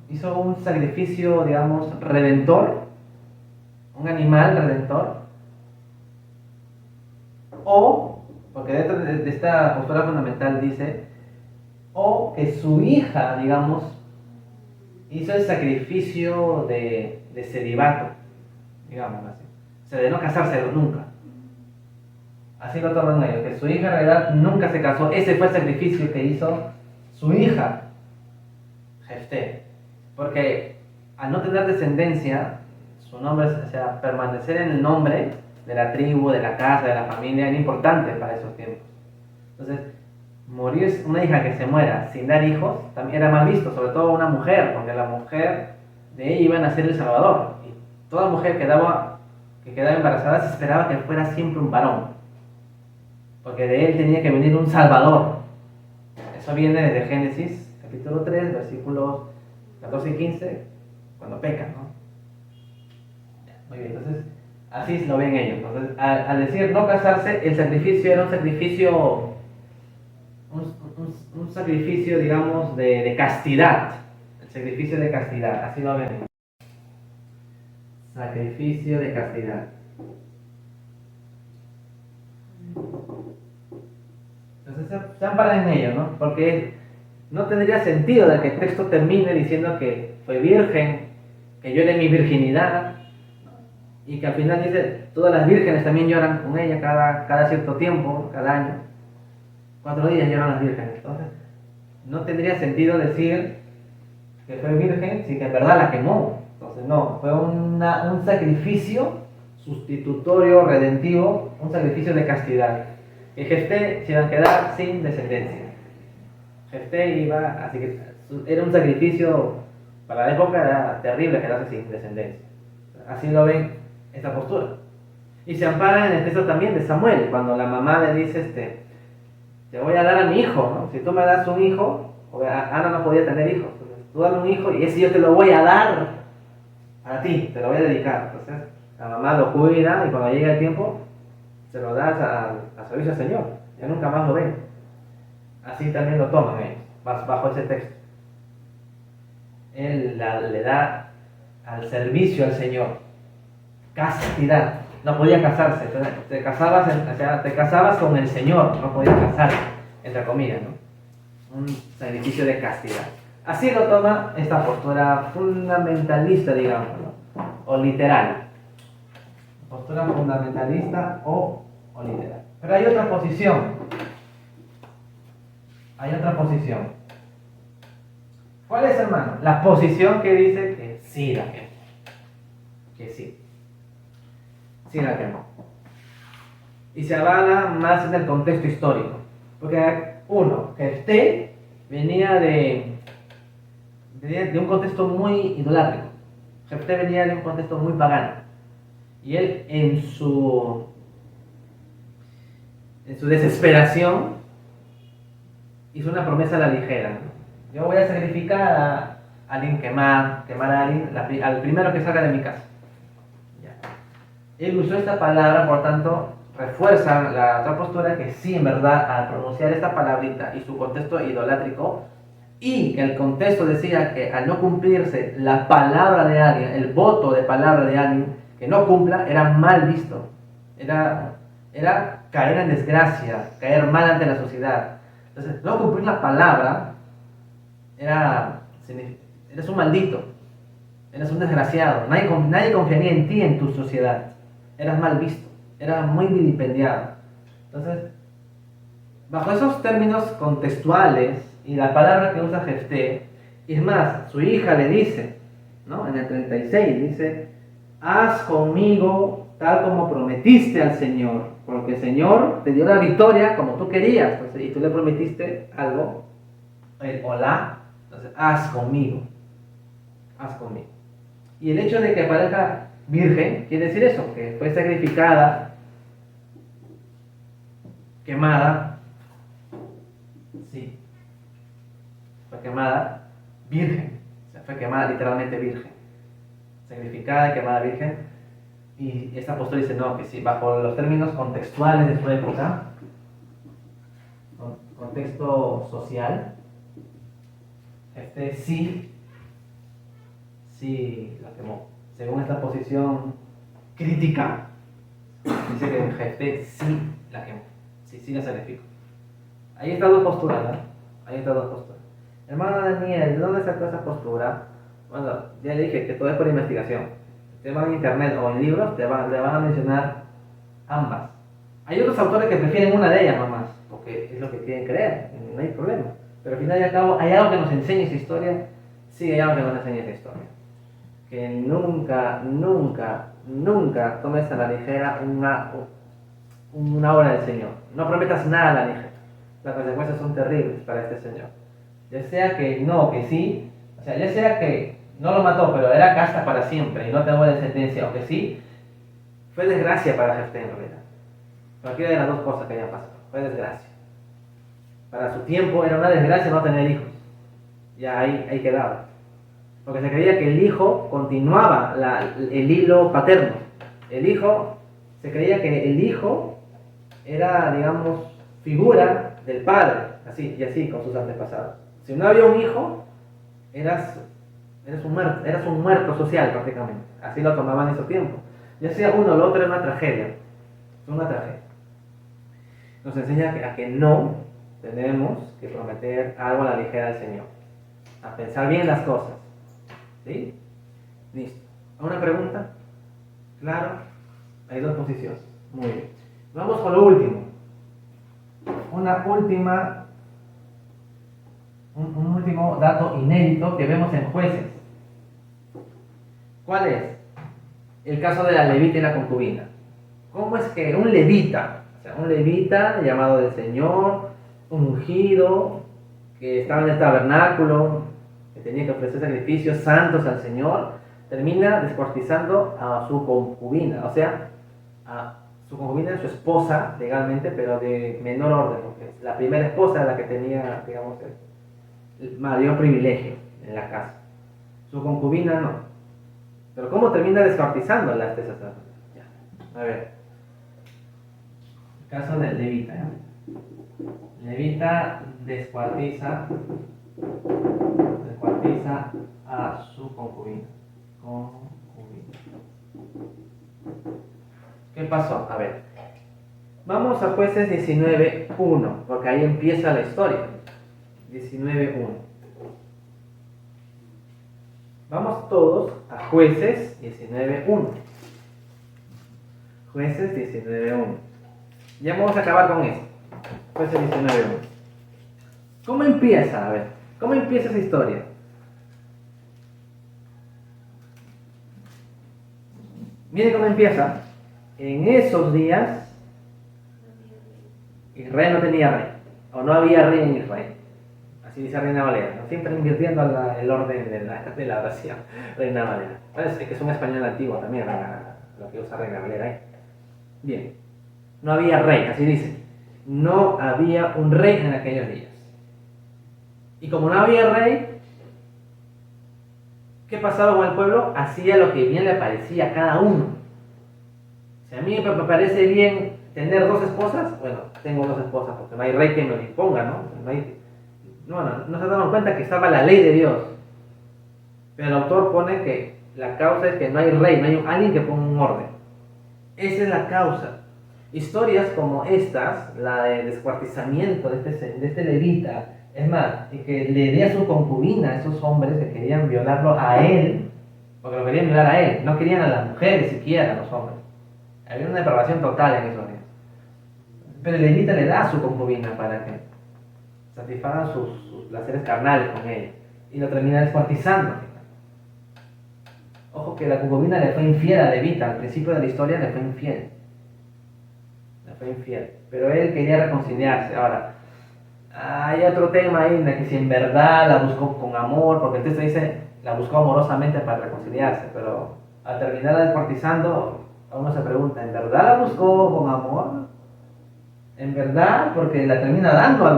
hizo un sacrificio, digamos, redentor, un animal redentor, porque dentro de esta postura fundamental dice, o que su hija, digamos, hizo el sacrificio de celibato, digamos así. O sea, de no casarse nunca. Así lo toman ellos, que su hija en realidad nunca se casó. Ese fue el sacrificio que hizo su hija, Jefté. Porque al no tener descendencia, su nombre, o sea, permanecer en el nombre de la tribu, de la casa, de la familia, era importante para esos tiempos. Entonces, morir una hija que se muera sin dar hijos también era mal visto, sobre todo una mujer, porque la mujer de ella iba a nacer el Salvador. Y toda mujer que quedaba embarazada se esperaba que fuera siempre un varón, porque de él tenía que venir un Salvador. Eso viene desde Génesis, capítulo 3, versículos 14 y 15, cuando pecan, ¿no? Muy bien, entonces, así lo ven ellos. Entonces, al decir no casarse, el sacrificio era un sacrificio, un sacrificio, digamos, de castidad. El sacrificio de castidad, así lo ven. Sacrificio de castidad. Entonces se amparan en ello, ¿no? Porque no tendría sentido de que el texto termine diciendo que fue virgen, que llore mi virginidad, y que al final dice, todas las vírgenes también lloran con ella cada cierto tiempo, cada año. 4 días lloran las vírgenes. Entonces, no tendría sentido decir que fue virgen si que en verdad la quemó. Entonces, no, fue un sacrificio sustitutorio, redentivo, un sacrificio de castidad. Y Jefté se iba a quedar sin descendencia. Jefté iba, así que era un sacrificio, para la época era terrible quedarse sin descendencia. Así lo ven esta postura. Y se amparan en el texto también de Samuel, cuando la mamá le dice, te voy a dar a mi hijo, ¿no? Si tú me das un hijo, Ana no podía tener hijos, tú dame un hijo y ese yo te lo voy a dar a ti, te lo voy a dedicar. Entonces la mamá lo cuida y cuando llega el tiempo se lo das a servicio al Señor, ya nunca más lo ven. Así también lo toman ellos, bajo ese texto. Él le da al servicio al Señor castidad. No podía casarse, entonces te casabas con el Señor, no podías casarte, entre comillas, ¿no? Un sacrificio de castidad. Así lo toma esta postura fundamentalista, digamos, ¿no? O literal. Postura fundamentalista o literal. Pero hay otra posición. Hay otra posición. ¿Cuál es, hermano? La posición que dice que sí la quemó. Que sí. Sí la quemó. Y se avala más en el contexto histórico. Porque uno, Jefté venía de un contexto muy idolátrico. Jefté venía de un contexto muy pagano. Y él en su desesperación hizo una promesa a la ligera, ¿no? Yo voy a sacrificar a alguien, quemar a alguien, al primero que salga de mi casa. Ya. Él usó esta palabra, por tanto, refuerza la otra postura que sí, en verdad, al pronunciar esta palabrita y su contexto idolátrico, y que el contexto decía que al no cumplirse la palabra de alguien, el voto de palabra de alguien que no cumpla, era mal visto. Era caer en desgracia, caer mal ante la sociedad. Entonces, no cumplir la palabra eres un maldito, eres un desgraciado, nadie confiaría en ti en tu sociedad, eras mal visto, eras muy vilipendiado. Entonces, bajo esos términos contextuales y la palabra que usa Jefté, y es más, su hija le dice, ¿no? En el 36 dice, haz conmigo tal como prometiste al Señor, porque el Señor te dio la victoria como tú querías. Entonces, y tú le prometiste algo, el hola, entonces haz conmigo. Y el hecho de que aparezca virgen quiere decir eso, que fue sacrificada, quemada, sí, fue quemada virgen, o sea, fue quemada literalmente virgen, sacrificada y quemada virgen. Y esta postura dice no, que sí, bajo los términos contextuales de su época, contexto social, sí la quemó. Según esta posición crítica, dice que Jefté sí la quemó, sí la sacrificó. Ahí están dos posturas, ¿no? Ahí están dos posturas. Hermano Daniel, ¿de dónde sacó esa postura? Bueno, ya le dije que todo es por investigación. te van en internet o en libros, te van a mencionar ambas. Hay otros autores que prefieren una de ellas nomás, porque es lo que quieren creer, no hay problema. Pero al final y al cabo, ¿hay algo que nos enseñe esa historia? Sí, hay algo que nos enseñe esa historia. Que nunca, nunca, nunca tomes a la ligera una obra del Señor. No prometas nada a la ligera. Las consecuencias son terribles para este Señor. Ya sea que no, que sí, o sea, ya sea que no lo mató, pero era casta para siempre y no tengo descendencia, o que sí, fue desgracia para Jefté en realidad. Cualquiera de las dos cosas que hayan pasado, fue desgracia. Para su tiempo era una desgracia no tener hijos. Ya ahí quedaba. Porque se creía que el hijo continuaba el hilo paterno. Se creía que el hijo era, digamos, figura del padre, así y así con sus antepasados. Si no había un hijo, eras un muerto social prácticamente. Así lo tomaban en ese tiempo. Ya sea uno o lo otro era una tragedia. Es una tragedia. Nos enseña a que no tenemos que prometer algo a la ligera al Señor. A pensar bien las cosas. ¿Sí? Listo. ¿Alguna pregunta? Claro. Hay dos posiciones. Muy bien. Vamos con lo último. Un último dato inédito que vemos en Jueces. ¿Cuál es? El caso de la levita y la concubina. ¿Cómo es que un levita llamado del Señor, ungido, que estaba en el tabernáculo, que tenía que ofrecer sacrificios santos al Señor, termina descuartizando a su concubina? O sea, a su concubina es su esposa legalmente, pero de menor orden, porque la primera esposa era la que tenía, digamos, el mayor privilegio en la casa. Su concubina no. Pero ¿cómo termina descuartizándola este sacerdote? A ver. El caso del levita. Levita descuartiza a su concubina. ¿Qué pasó? A ver. Vamos a Jueces 19:1, porque ahí empieza la historia. 19:1. Vamos todos a Jueces 19:1. Jueces 19:1. Ya vamos a acabar con esto. Jueces 19:1. ¿Cómo empieza? A ver, ¿cómo empieza esa historia? Miren cómo empieza. En esos días, Israel no tenía rey, o no había rey en Israel. Así dice Reina Valera, ¿no? Siempre invirtiendo el orden de la oración, Reina Valera. Parece que es un español antiguo también, lo que usa Reina Valera ahí. Bien, no había rey, así dice. No había un rey en aquellos días. Y como no había rey, ¿qué pasaba con el pueblo? Hacía lo que bien le parecía a cada uno. Si a mí me parece bien tener 2 esposas, bueno, tengo 2 esposas, porque no hay rey que me lo imponga, ¿no? No se daban cuenta que estaba la ley de Dios. Pero el autor pone que la causa es que no hay rey, no hay alguien que ponga un orden. Esa es la causa. Historias como estas, la de descuartizamiento de este levita, es más, y que le dé a su concubina a esos hombres que querían violarlo a él, porque lo querían violar a él, no querían a las mujeres siquiera, a los hombres. Había una depravación total en esos días. Pero el levita le da a su concubina para que satisfagan sus placeres carnales con ella, y lo termina descuartizando. Ojo que la concubina le fue infiel a levita, al principio de la historia le fue infiel. Pero él quería reconciliarse. Ahora, hay otro tema ahí de que si en verdad la buscó con amor, porque el texto dice la buscó amorosamente para reconciliarse, pero al terminar descuartizando, a uno se pregunta, ¿en verdad la buscó con amor? ¿En verdad? Porque la termina dando a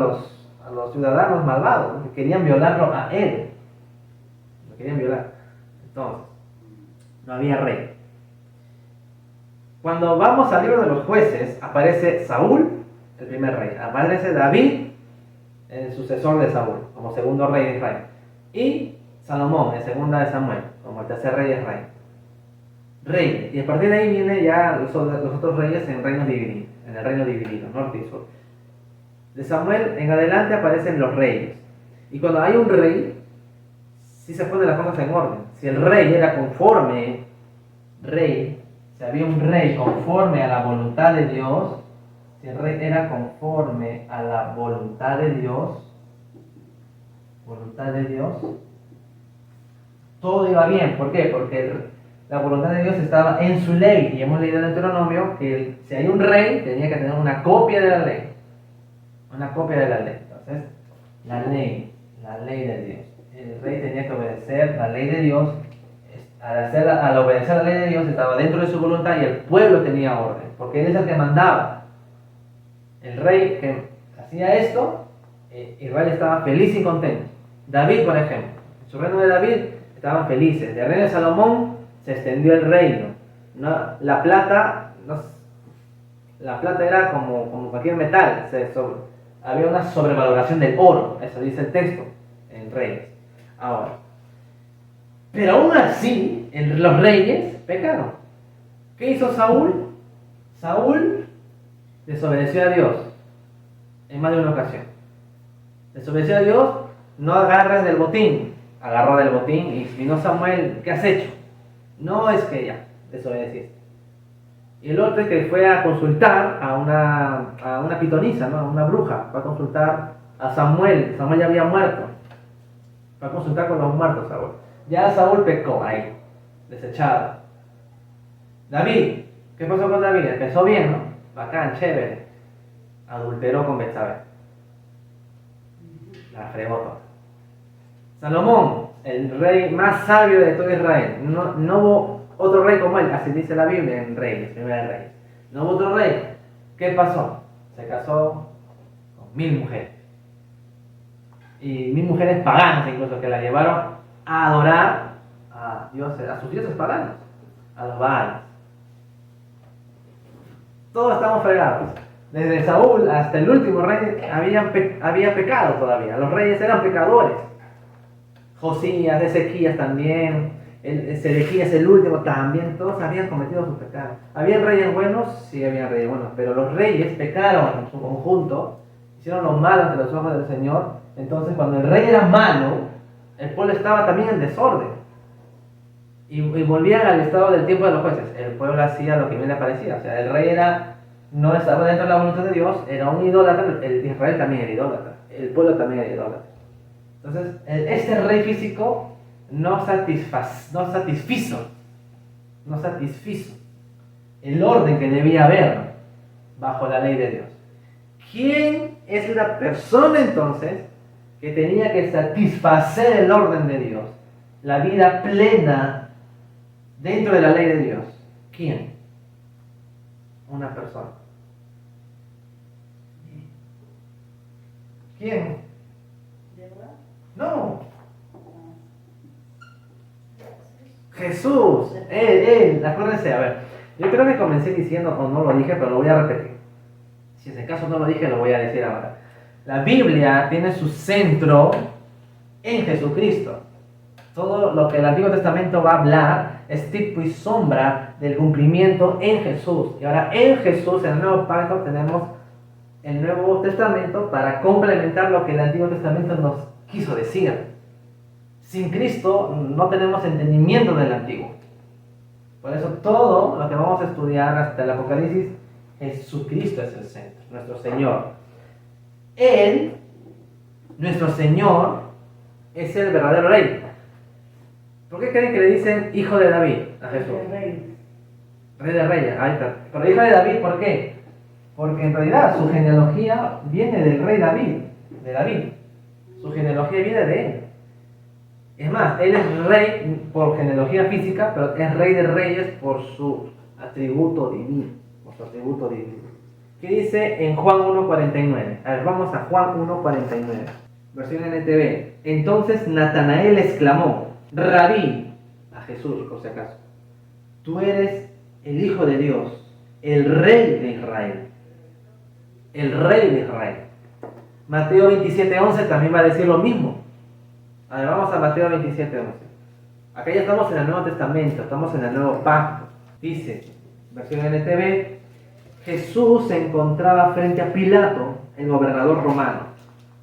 los ciudadanos malvados, que querían violarlo a él. Lo querían violar. Entonces, no había rey. Cuando vamos al libro de los Jueces, aparece Saúl, el primer rey. Aparece David, el sucesor de Saúl, como segundo rey de Israel. Y Salomón, en segunda de Samuel, como el tercer rey de Israel. Reyes. Y a partir de ahí vienen ya los otros reyes en el reino dividido, norte y sur. De Samuel en adelante aparecen los reyes. Y cuando hay un rey, sí se ponen las cosas en orden. Si el rey era conforme, rey, si había un rey conforme a la voluntad de Dios, si el rey era conforme a la voluntad de Dios, todo iba bien. ¿Por qué? Porque la voluntad de Dios estaba en su ley. Y hemos leído en Deuteronomio que si hay un rey, tenía que tener una copia de la ley. Una copia de la ley. Entonces, la ley de Dios. El rey tenía que obedecer la ley de Dios. Al obedecer la ley de Dios, estaba dentro de su voluntad y el pueblo tenía orden. Porque él es el que mandaba. El rey que hacía esto, Israel estaba feliz y contento. David, por ejemplo, en su reino de David estaban felices. Del reino de Salomón se extendió el reino. La plata era como cualquier metal. Había una sobrevaloración del oro. Eso dice el texto en Reyes. Ahora, pero aún así, los reyes pecaron. ¿Qué hizo Saúl? Saúl desobedeció a Dios en más de una ocasión. Desobedeció a Dios, no agarres del botín. Agarró del botín y vino Samuel, ¿qué has hecho? No, es que ya, desobedeciste. Y el otro que fue a consultar a una pitonisa, ¿no? A una bruja, fue a consultar a Samuel. Samuel ya había muerto. Fue a consultar con los muertos, Saúl. Ya Saúl pecó ahí, desechado. David, ¿qué pasó con David? Empezó bien, ¿no? Bacán, chévere. Adulteró con Betsabé. La fregó toda. Salomón, el rey más sabio de todo Israel. No hubo otro rey como él, así dice la Biblia en Reyes, Primera de Reyes. No hubo otro rey. ¿Qué pasó? Se casó con 1000 mujeres. Y 1000 mujeres paganas incluso, que la llevaron a adorar a dioses, a sus dioses paganos, a los Baales. Todos estamos fregados. Desde Saúl hasta el último rey había pecado todavía. Los reyes eran pecadores. Josías, Ezequías también, Sedequías el último también, todos habían cometido sus pecados. ¿Habían reyes buenos? Sí, habían reyes buenos, pero los reyes pecaron en su conjunto, hicieron lo malo ante los ojos del Señor. Entonces, cuando el rey era malo, el pueblo estaba también en desorden. Y volvían al estado del tiempo de los jueces. El pueblo hacía lo que bien le parecía. O sea, el rey no estaba dentro de la voluntad de Dios, era un idólatra. Israel también era idólatra. El pueblo también era idólatra. Entonces, este rey físico no satisfizo el orden que debía haber bajo la ley de Dios. ¿Quién es la persona entonces que tenía que satisfacer el orden de Dios? La vida plena dentro de la ley de Dios. ¿Quién? Una persona. ¿Quién? No. Jesús. Él. Acuérdense, a ver. Yo creo que comencé diciendo, o no lo dije, pero lo voy a repetir. Si en ese caso no lo dije, lo voy a decir ahora. La Biblia tiene su centro en Jesucristo. Todo lo que el Antiguo Testamento va a hablar es tipo y sombra del cumplimiento en Jesús. Y ahora en Jesús, en el Nuevo Pacto, tenemos el Nuevo Testamento para complementar lo que el Antiguo Testamento nos quiso decir. Sin Cristo no tenemos entendimiento del Antiguo. Por eso todo lo que vamos a estudiar hasta el Apocalipsis, Jesucristo es el centro, nuestro Señor. Él, nuestro Señor, es el verdadero Rey. ¿Por qué creen que le dicen Hijo de David a Jesús? Rey de Reyes, ahí está. Pero Hijo de David, ¿por qué? Porque en realidad su genealogía viene del rey David, de David. Su genealogía viene de él. Es más, él es rey por genealogía física, pero es rey de reyes por su atributo divino. ¿Qué dice en Juan 1:49? A ver, vamos a Juan 1:49. Versión NTV. Entonces Natanael exclamó: Rabí, a Jesús por si acaso, tú eres el Hijo de Dios, el Rey de Israel. El Rey de Israel. Mateo 27:11 también va a decir lo mismo. A ver, vamos a Mateo 27:11. Acá ya estamos en el Nuevo Testamento, estamos en el Nuevo Pacto. Dice, versión NTV, Jesús se encontraba frente a Pilato, el gobernador romano.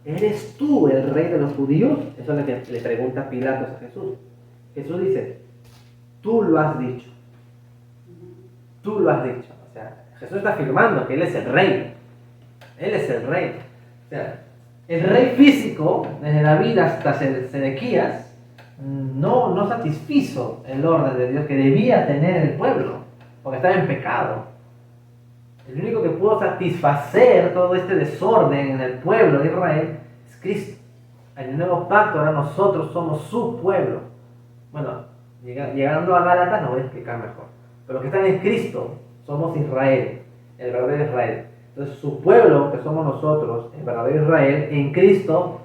¿Eres tú el rey de los judíos? Eso es lo que le pregunta Pilato a Jesús. Jesús dice, tú lo has dicho. tú lo has dicho. O sea, Jesús está afirmando que Él es el rey. Él es el rey. O sea, el rey físico, desde David hasta Sedequías, no satisfizo el orden de Dios que debía tener el pueblo, porque estaba en pecado. El único que pudo satisfacer todo este desorden en el pueblo de Israel es Cristo. En el nuevo pacto ahora nosotros somos su pueblo. Bueno, llegando a Gálatas lo voy a explicar mejor. Pero los que están en Cristo somos Israel, el verdadero Israel. Entonces su pueblo, que somos nosotros, el verdadero Israel, en Cristo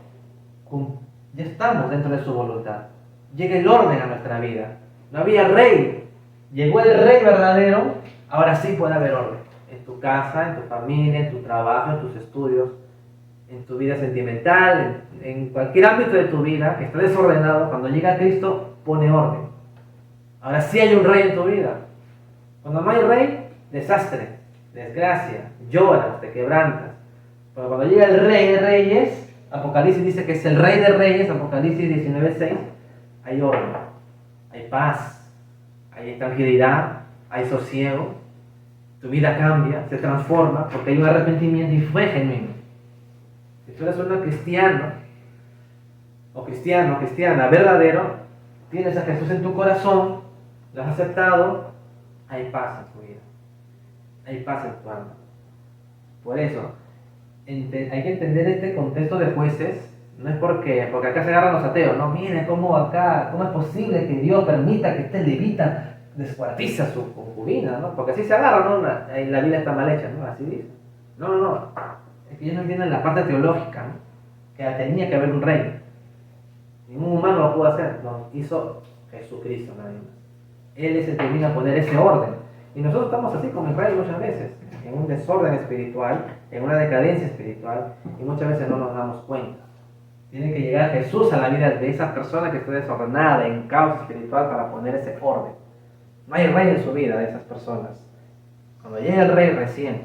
ya estamos dentro de su voluntad. Llega el orden a nuestra vida. No había rey. Llegó el rey verdadero, ahora sí puede haber orden. En tu casa, en tu familia, en tu trabajo, en tus estudios, en tu vida sentimental, en cualquier ámbito de tu vida que está desordenado, cuando llega Cristo, pone orden. Ahora sí hay un rey en tu vida. Cuando no hay rey, desastre, desgracia, lloras, te quebrantas. Pero cuando llega el rey de reyes, Apocalipsis dice que es el rey de reyes, Apocalipsis 19:6, hay orden, hay paz, hay tranquilidad, hay sosiego. Tu vida cambia, se transforma, porque hay un arrepentimiento y fue genuino. Si tú eres un cristiano, o cristiana, verdadero, tienes a Jesús en tu corazón, lo has aceptado, hay paz en tu vida, hay paz en tu alma. Por eso, hay que entender este contexto de Jueces, no es porque acá se agarran los ateos, no, miren cómo es posible que Dios permita que este levita descuartiza a su concubina, ¿no? Porque así se agarra, ¿no? La Biblia está mal hecha, ¿no? Así dice. No. Es que ellos no entienden la parte teológica, ¿no? Que tenía que haber un rey. Ningún humano lo pudo hacer, lo hizo Jesucristo, nadie más. Él es el que vino a poner ese orden. Y nosotros estamos así como Israel muchas veces, en un desorden espiritual, en una decadencia espiritual, y muchas veces no nos damos cuenta. Tiene que llegar Jesús a la vida de esa persona que está desordenada, en caos espiritual, para poner ese orden. No hay rey en su vida de esas personas. Cuando llegue el rey recién,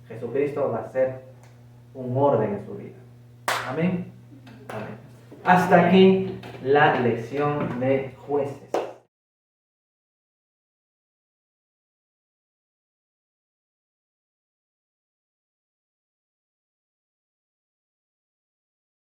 Jesucristo va a ser un orden en su vida. Amén. Amén. Hasta aquí la lección de Jueces.